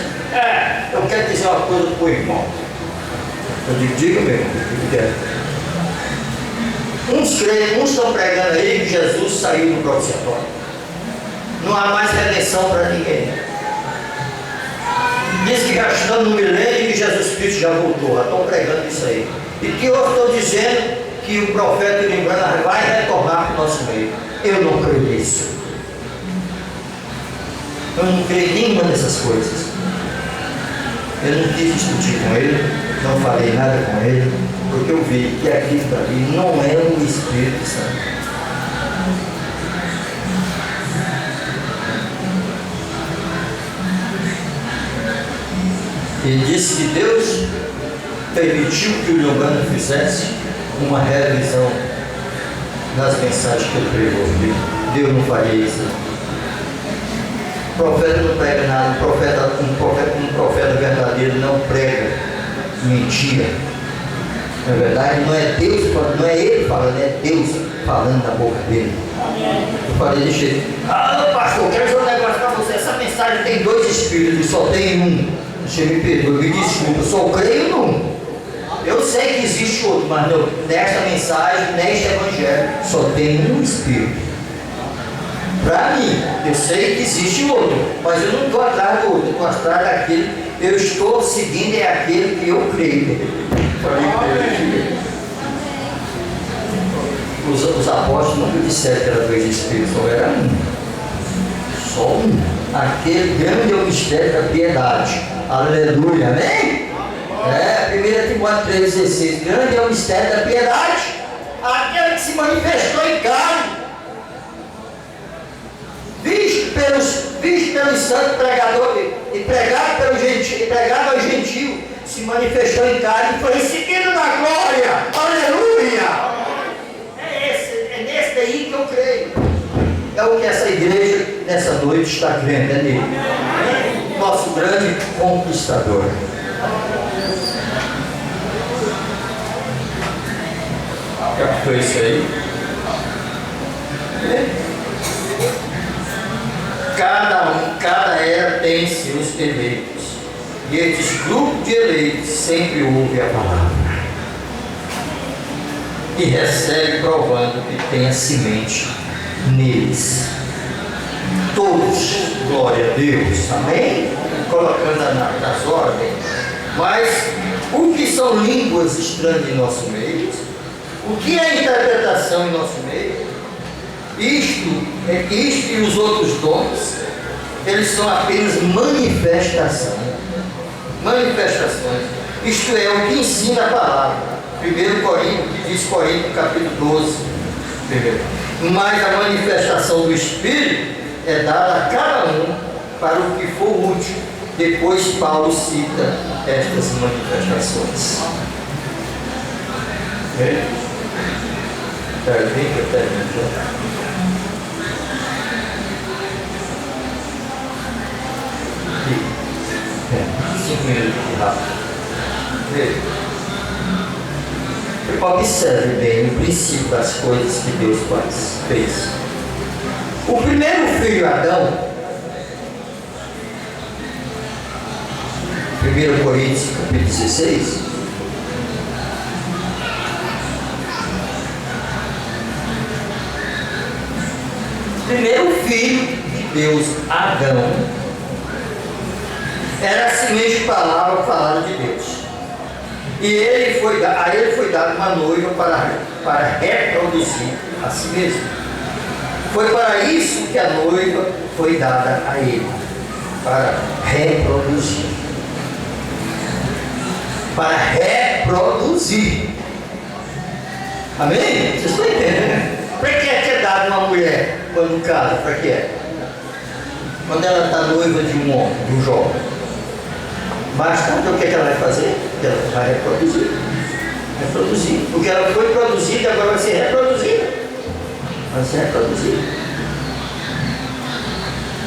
eu quero dizer uma coisa para o irmão. Eu digo: diga meu irmão, o que é? Uns estão pregando aí que Jesus saiu do propiciatório. Não há mais redenção para ninguém. Diz que já estamos no milênio e que Jesus Cristo já voltou. Já estão pregando isso aí. E que eu estou dizendo que o profeta Irimbana vai retornar para o nosso meio. Eu não creio nisso. Eu não creio em nenhuma dessas coisas. Eu não quis discutir com ele, não falei nada com ele, porque eu vi que aquilo ali não é o Espírito Santo. Ele disse que Deus permitiu que o Irimbana fizesse uma revisão das mensagens que ele pregou. Deus não faria isso. O profeta não prega nada, um profeta verdadeiro não prega mentira. Na verdade, não é Deus falando, não é ele falando, é Deus falando da boca dele. Eu falei, deixa ele. Pastor, eu quero dizer um negócio para você. Essa mensagem tem dois espíritos, só tem um. Você me perdoa, me desculpa, eu só creio num. Eu sei que existe outro, mas nesta mensagem, neste evangelho, só tem um Espírito. Para mim, eu sei que existe outro, mas eu não estou atrás do outro, eu estou atrás daquele, eu estou seguindo é aquele que eu creio. Os apóstolos nunca disseram que era dois Espíritos, só era um. Só um. Aquele grande é o mistério da piedade. Aleluia, amém? 1 Timóteo 3,16. Grande é o mistério da piedade. Aquele que se manifestou em carne, visto pelo santo pregador e pregado ao gentio, se manifestou em carne e foi recebido na glória. Aleluia! É nesse daí que eu creio. É o que essa igreja nessa noite está crendo, é nele. Nosso grande conquistador. O que foi isso aí? Cada era tem seus eleitos. E esses grupos de eleitos sempre ouvem a palavra. E recebe provando que tem a semente neles. Todos, glória a Deus, amém? Colocando nas ordens. Mas o que são línguas estranhas em nosso meio? O que é interpretação em nosso meio? Isto e os outros dons, eles são apenas manifestações. Isto é o que ensina a palavra. 1 Coríntios, que diz Coríntios, capítulo 12. Mas a manifestação do Espírito é dada a cada um para o que for útil. Depois Paulo cita estas manifestações. Vem que eu termino já. Observe bem o princípio das coisas que Deus fez. O primeiro filho Adão, 1 Coríntios capítulo 16, primeiro filho de Deus, Adão, era a semente de palavra falada de Deus. E a ele foi dada uma noiva para reproduzir a si mesmo. Foi para isso que a noiva foi dada a ele, para reproduzir. Para reproduzir. Amém? Vocês estão entendendo, né? Para que é dado uma mulher quando casa? Para que é? Quando ela está noiva de um homem, de um jovem. Mais tarde, o que ela vai fazer? Ela vai reproduzir. Porque ela foi produzida e agora vai ser reproduzida.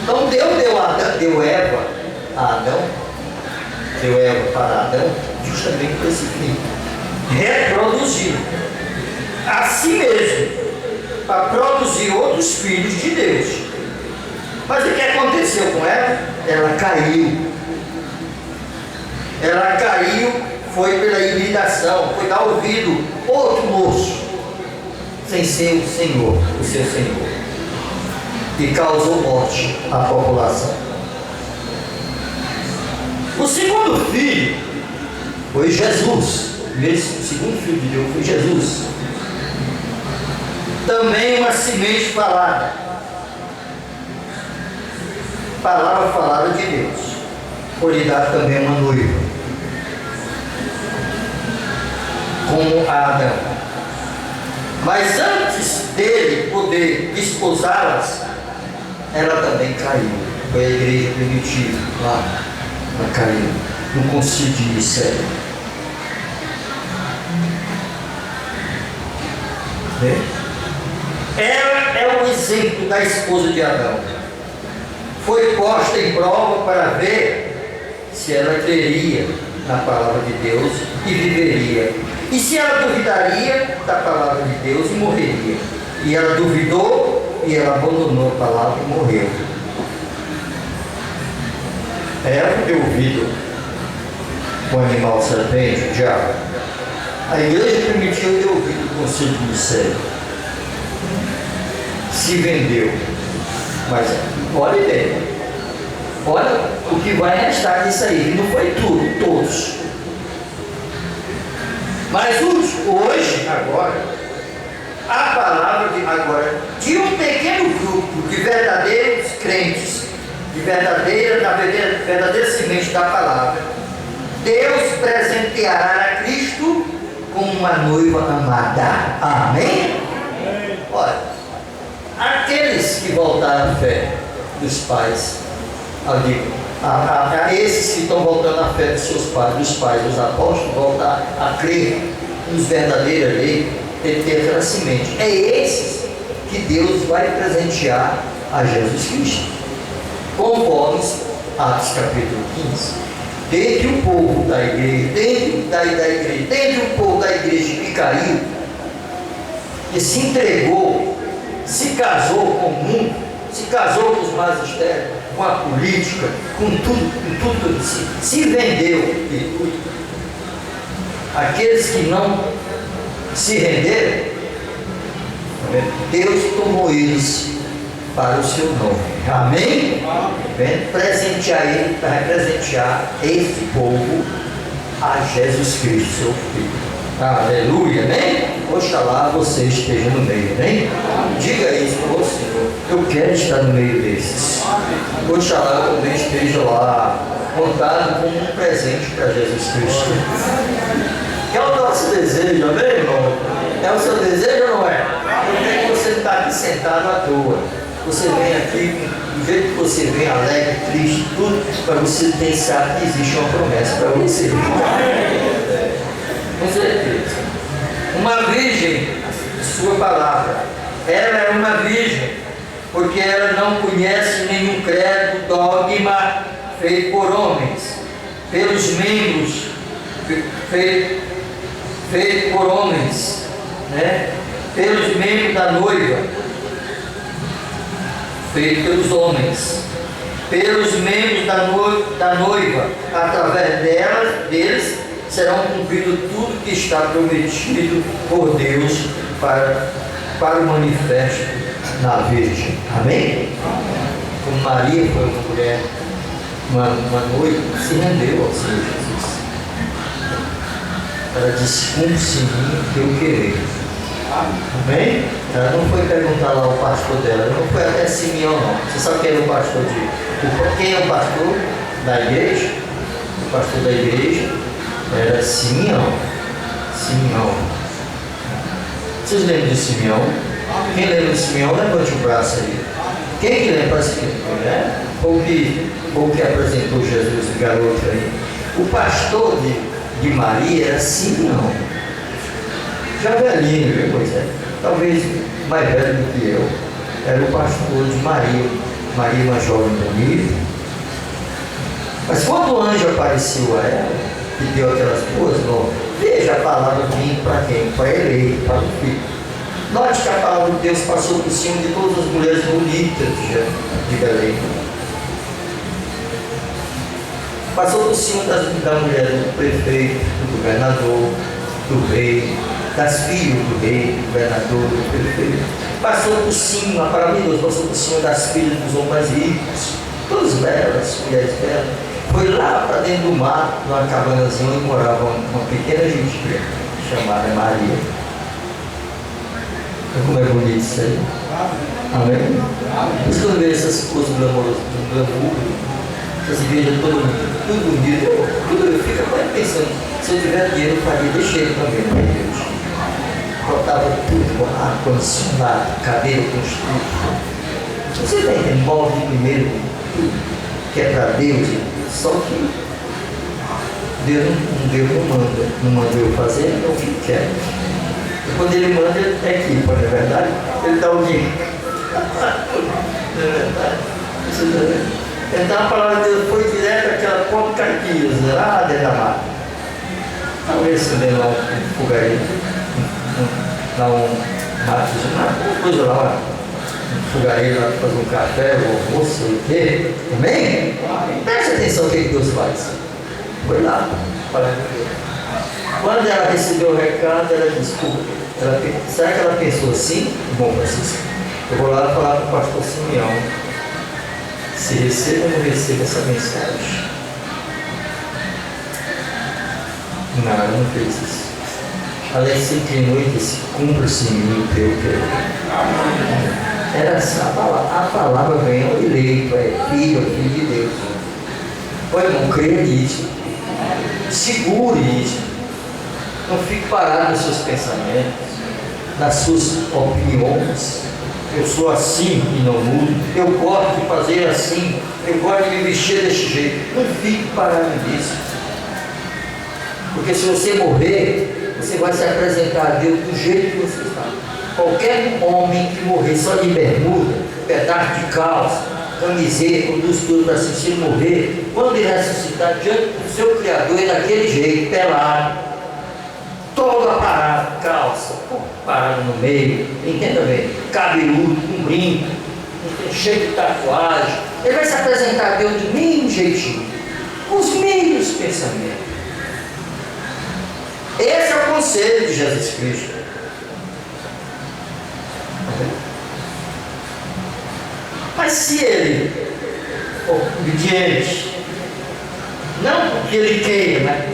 Então Deus deu Eva a Adão, deu Eva para Adão, justamente para esse fim. Reproduzir a si mesmo, para produzir outros filhos de Deus. Mas o que aconteceu com ela? Ela caiu. Foi pela hibridação, foi dar ouvido outro moço, sem ser o Senhor, o seu Senhor, e causou morte à população. O segundo filho foi Jesus. O segundo filho de Deus foi Jesus. Também uma semente falada. Palavra falada de Deus. Foi lhe dar também uma noiva, como a Adão. Mas antes dele poder desposá-las, ela também caiu. Foi a igreja primitiva lá. Ela caiu no concílio de Nicéia. Ela é o exemplo da esposa de Adão. Foi posta em prova para ver se ela creria na palavra de Deus e viveria. E se ela duvidaria da palavra de Deus e morreria. E ela duvidou e ela abandonou a palavra e morreu. Ela deu ouvido o animal serpente, o diabo. A igreja primitiva deu ouvido do conselho de Nicéia. Se vendeu. Mas olhe bem. Olha o que vai restar disso aí. Não foi tudo, todos. Mas hoje, agora, a palavra de um pequeno grupo de verdadeiros crentes, de verdadeira semente da palavra, Deus presenteará a Cristo com uma noiva amada. Amém? Olha, aqueles que voltaram à fé dos pais, a esses que estão voltando à fé dos seus pais, dos pais dos apóstolos, voltar a crer nos verdadeiros leis, tem que ter aquela semente. É esses que Deus vai presentear a Jesus Cristo, conforme Atos capítulo 15. Dentre o povo da igreja, dentre o povo da igreja que caiu, que se entregou, se casou com o mundo, se casou com os magistérios, com a política, com tudo, se vendeu. Aqueles que não se renderam, Deus tomou eles para o seu nome. Amém? Vem presentear ele, para presentear esse povo a Jesus Cristo, seu Filho. Aleluia, amém? Oxalá você esteja no meio, amém? Diga isso para o Senhor. Eu quero estar no meio desses. Oxalá eu também esteja lá, contado como um presente para Jesus Cristo. É o nosso desejo, amém, irmão? É o seu desejo ou não é? Não tem que você estar aqui sentado à toa. Você vem aqui, do jeito que você vem, alegre, triste, tudo, para você pensar que existe uma promessa para você. Com certeza. Uma virgem, sua palavra, ela é uma virgem, porque ela não conhece nenhum credo, dogma feito por homens, pelos membros, feito por homens, né? Pelos membros da noiva, feito pelos homens, pelos membros da noiva, através deles serão cumprido tudo que está prometido por Deus para o manifesto na Virgem. Amém? Como Maria foi uma mulher, uma noiva, se rendeu ao Senhor Jesus. Ela disse: cumpre-se em mim que eu querer. Amém? Ela não foi perguntar lá ao pastor dela, não foi até Simeão, não. Você sabe quem é o pastor quem é o pastor da igreja? O pastor da igreja era Simeão. Vocês lembram de Simeão? Quem lembra de Simeão, levante o braço aí. Quem que lembra assim? Né? Ou que apresentou Jesus, o garoto aí? O pastor de Maria era Simeão. Já velhinho, viu, pois é? Talvez mais velho do que eu. Era o pastor de Maria. Maria, uma jovem bonita. Mas quando o anjo apareceu a ela, que deu aquelas boas novas, veja a palavra vindo para quem? Para ele, para o filho. Note que a palavra de Deus passou por cima de todas as mulheres bonitas de Belém. Passou por cima da mulher do prefeito, do governador, do rei, das filhas do rei, do governador, do prefeito. Passou por cima, maravilhoso, passou por cima das filhas dos homens ricos, todas belas, mulheres belas. Foi lá para dentro do mar, numa cabanazinha onde morava uma pequena gente chamada Maria. Como é bonito isso aí. Amém? Por isso que eu vejo essas coisas glamourosas, essas igrejas todas, tudo bonito, eu fico até pensando, se eu tiver dinheiro eu faria desse jeito também, meu Deus. Botava tudo com ar-condicionado, cadeira construída. Você tem móvel de primeiro, tudo que é para Deus, só que Deus não manda eu fazer, então o que quer. Quando ele manda, ele tem que ir, não é verdade? Ele dá o dinheiro. Não é verdade? Então a palavra de Deus foi direto àquela ponta caipira, lá dentro da mata. Talvez também lá um fogareiro, lá uma coisa lá, um fogareiro lá para fazer um café, um almoço, sei o quê. Amém? Preste atenção o que Deus faz. Foi lá, falando com Deus. Quando ela recebeu o recado, ela disse, será que ela pensou assim? Bom, Francisco, eu vou lá falar para o pastor Simeão, se receba ou não receba essa mensagem. Não, ela não fez isso. Ela se inclinou e disse, cumpra-se em mim o teu querer. Era essa a palavra vem ao eleito, é filho de Deus. Olha, irmão, creia nisso. Segure isso. Não fique parado nos seus pensamentos, nas suas opiniões. Eu sou assim e não mudo. Eu gosto de fazer assim. Eu gosto de me vestir desse jeito. Não fique parado nisso. Porque se você morrer, você vai se apresentar a Deus do jeito que você está. Qualquer homem que morrer só de bermuda, pedaço de calça, camiseta, conduz tudo para si, se ele morrer, quando ele ressuscitar diante do seu Criador, é daquele jeito, pelado, todo aparado, calça, parado no meio, entenda bem, cabeludo, com brinco, cheio de tatuagem. Ele vai se apresentar a Deus do mesmo jeitinho, com os mesmos pensamentos. Esse é o conselho de Jesus Cristo. Mas se ele, obediente, não porque ele queira, mas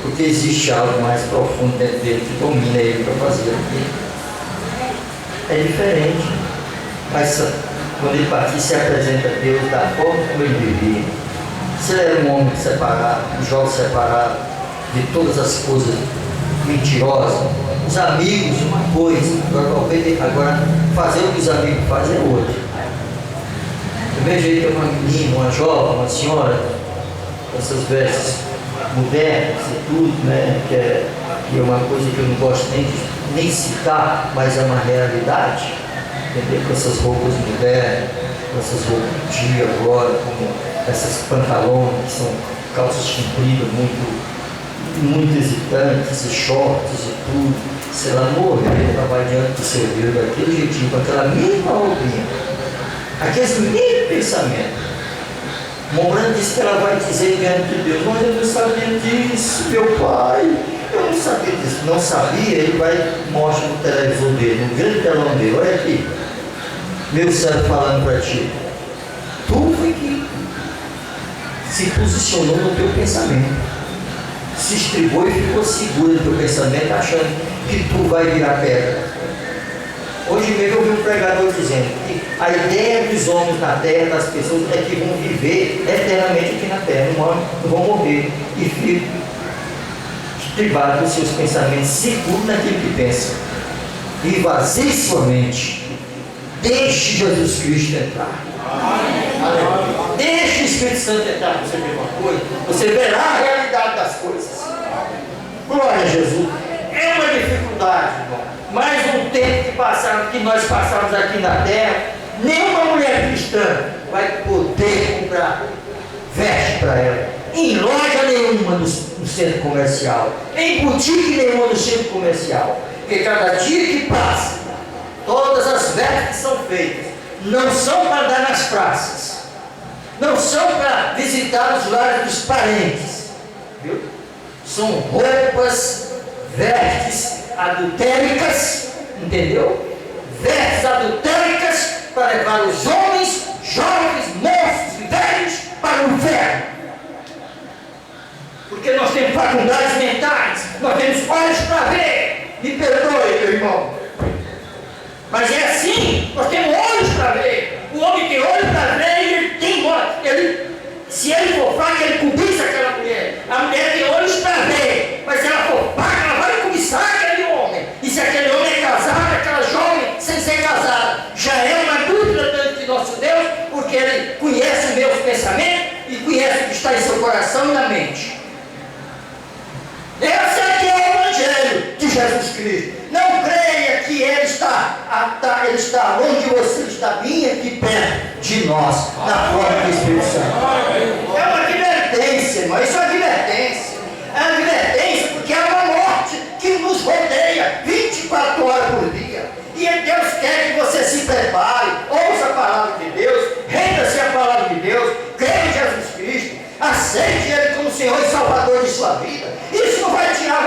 porque existe algo mais profundo dentro dele que domina ele para fazer aquilo, é diferente. Mas quando ele aqui se apresenta a Deus da forma como ele vivia, se ele era um homem separado, um jovem separado de todas as coisas mentirosas, os amigos uma coisa, agora fazer o que os amigos fazem é outra. Do mesmo jeito que uma menina, uma jovem, uma senhora, com essas vestes modernas e tudo, né, que é uma coisa que eu não gosto nem citar, mas é uma realidade, entendeu? Com essas roupas modernas, com essas roupas do dia agora, como essas pantalones que são calças compridas, muito hesitantes, e shorts e tudo, se ela morrer, ela vai diante do seu Deus daquele jeitinho, com aquela mesma roupinha, aqueles mesmos pensamentos. Mombrando disse que ela vai dizer diante de Deus, mas eu não sabia disso, meu pai, eu não sabia disso. Não sabia, ele vai mostra no televisor dele, no grande telão dele, olha aqui, meu servo falando para ti, tu foi que se posicionou no teu pensamento, se estribou e ficou seguro no teu pensamento, achando que tu vai virar pedra. Hoje mesmo eu vi um pregador dizendo que a ideia dos homens na terra, das pessoas, é que vão viver eternamente aqui na terra, não vão morrer e ficam estribados dos seus pensamentos, seguros naquilo que pensam. E vazie sua mente. Deixe Jesus Cristo entrar. Deixe o Espírito Santo entrar para você ver uma coisa. Você verá a realidade das coisas. Glória a Jesus. É uma dificuldade, irmão. Mais um tempo que nós passamos aqui na terra, nenhuma mulher cristã vai poder comprar veste para ela. Em loja nenhuma no centro comercial. Em boutique nenhuma no centro comercial. Porque cada dia que passa, todas as vestes que são feitas não são para andar nas praças, não são para visitar os lares dos parentes, viu? São roupas, vestes adultéricas, entendeu? Vestes adultéricas para levar os homens, jovens, moços e velhos para o inferno. Porque nós temos faculdades mentais, nós temos olhos para ver. Me perdoe, meu irmão, mas é assim, nós temos olhos para ver. O homem tem olho para ver e ele tem olho. Se ele for fraco, ele cobiça aquela mulher. A mulher tem olhos para ver, mas se ela for fraca, ela vai cobiçar aquele homem. E se aquele homem é casado, aquela jovem sem ser casada, já é uma dúvida diante de nosso Deus, porque ele conhece os meus pensamentos e conhece o que está em seu coração e na mente. Esse aqui é o Evangelho de Jesus Cristo. Não creia que Ele está longe de você, Ele está bem aqui perto de nós, na forma do Espírito Santo. É uma advertência, irmão, isso é uma advertência. É uma advertência porque é uma morte que nos rodeia 24 horas por dia. E Deus quer que você se prepare, ouça a palavra de Deus, renda-se à palavra de Deus, creia em Jesus Cristo, aceite Ele como Senhor e Salvador de sua vida. Isso não vai tirar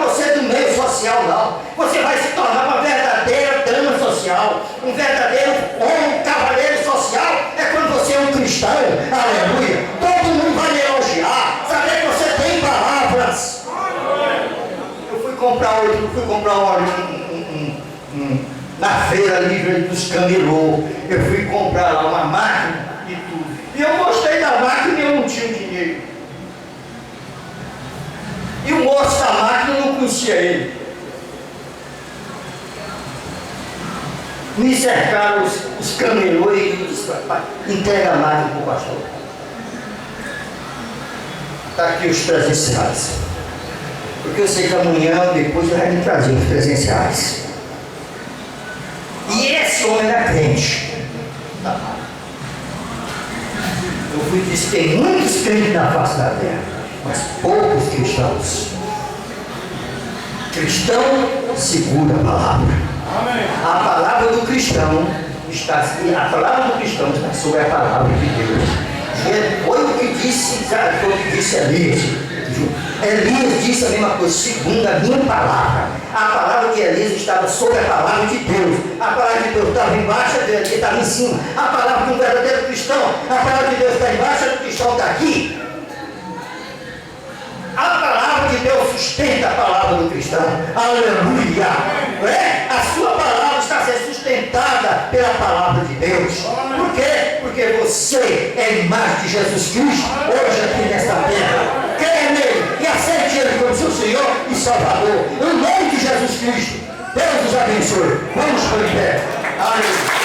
social. Um verdadeiro homem, cavaleiro social, é quando você é um cristão. Aleluia. Todo mundo vai lhe elogiar. Saber que você tem palavras. Eu fui comprar na feira livre dos camelô. Eu fui comprar lá uma máquina e tudo. E eu gostei da máquina e eu não tinha dinheiro. E o moço da máquina não conhecia ele. Me cercaram os camelô e eu disse: papai, entrega a máquina para o pastor. Está aqui os 300 reais. Porque eu sei que amanhã ou depois ele vai me trazer os 300 reais. E esse homem era crente. Eu fui dizer que tem muitos crentes na face da terra, mas poucos cristãos. Cristão segura a palavra. Amém. A palavra do cristão está sobre a palavra de Deus. Foi o que disse Elias. Elias disse a mesma coisa, segundo a minha palavra. A palavra de Elias estava sobre a palavra de Deus. A palavra de Deus estava embaixo dele, ele estava em cima. A palavra de um verdadeiro cristão, a palavra de Deus está embaixo, do cristão está aqui. A palavra de Deus sustenta a palavra do cristão. Aleluia! A sua palavra está sendo sustentada pela palavra de Deus. Por quê? Porque você é a imagem de Jesus Cristo hoje aqui nesta terra. Creia nele e aceite ele como seu Senhor e Salvador. Em nome de Jesus Cristo. Deus os abençoe. Vamos para o pé. Aleluia.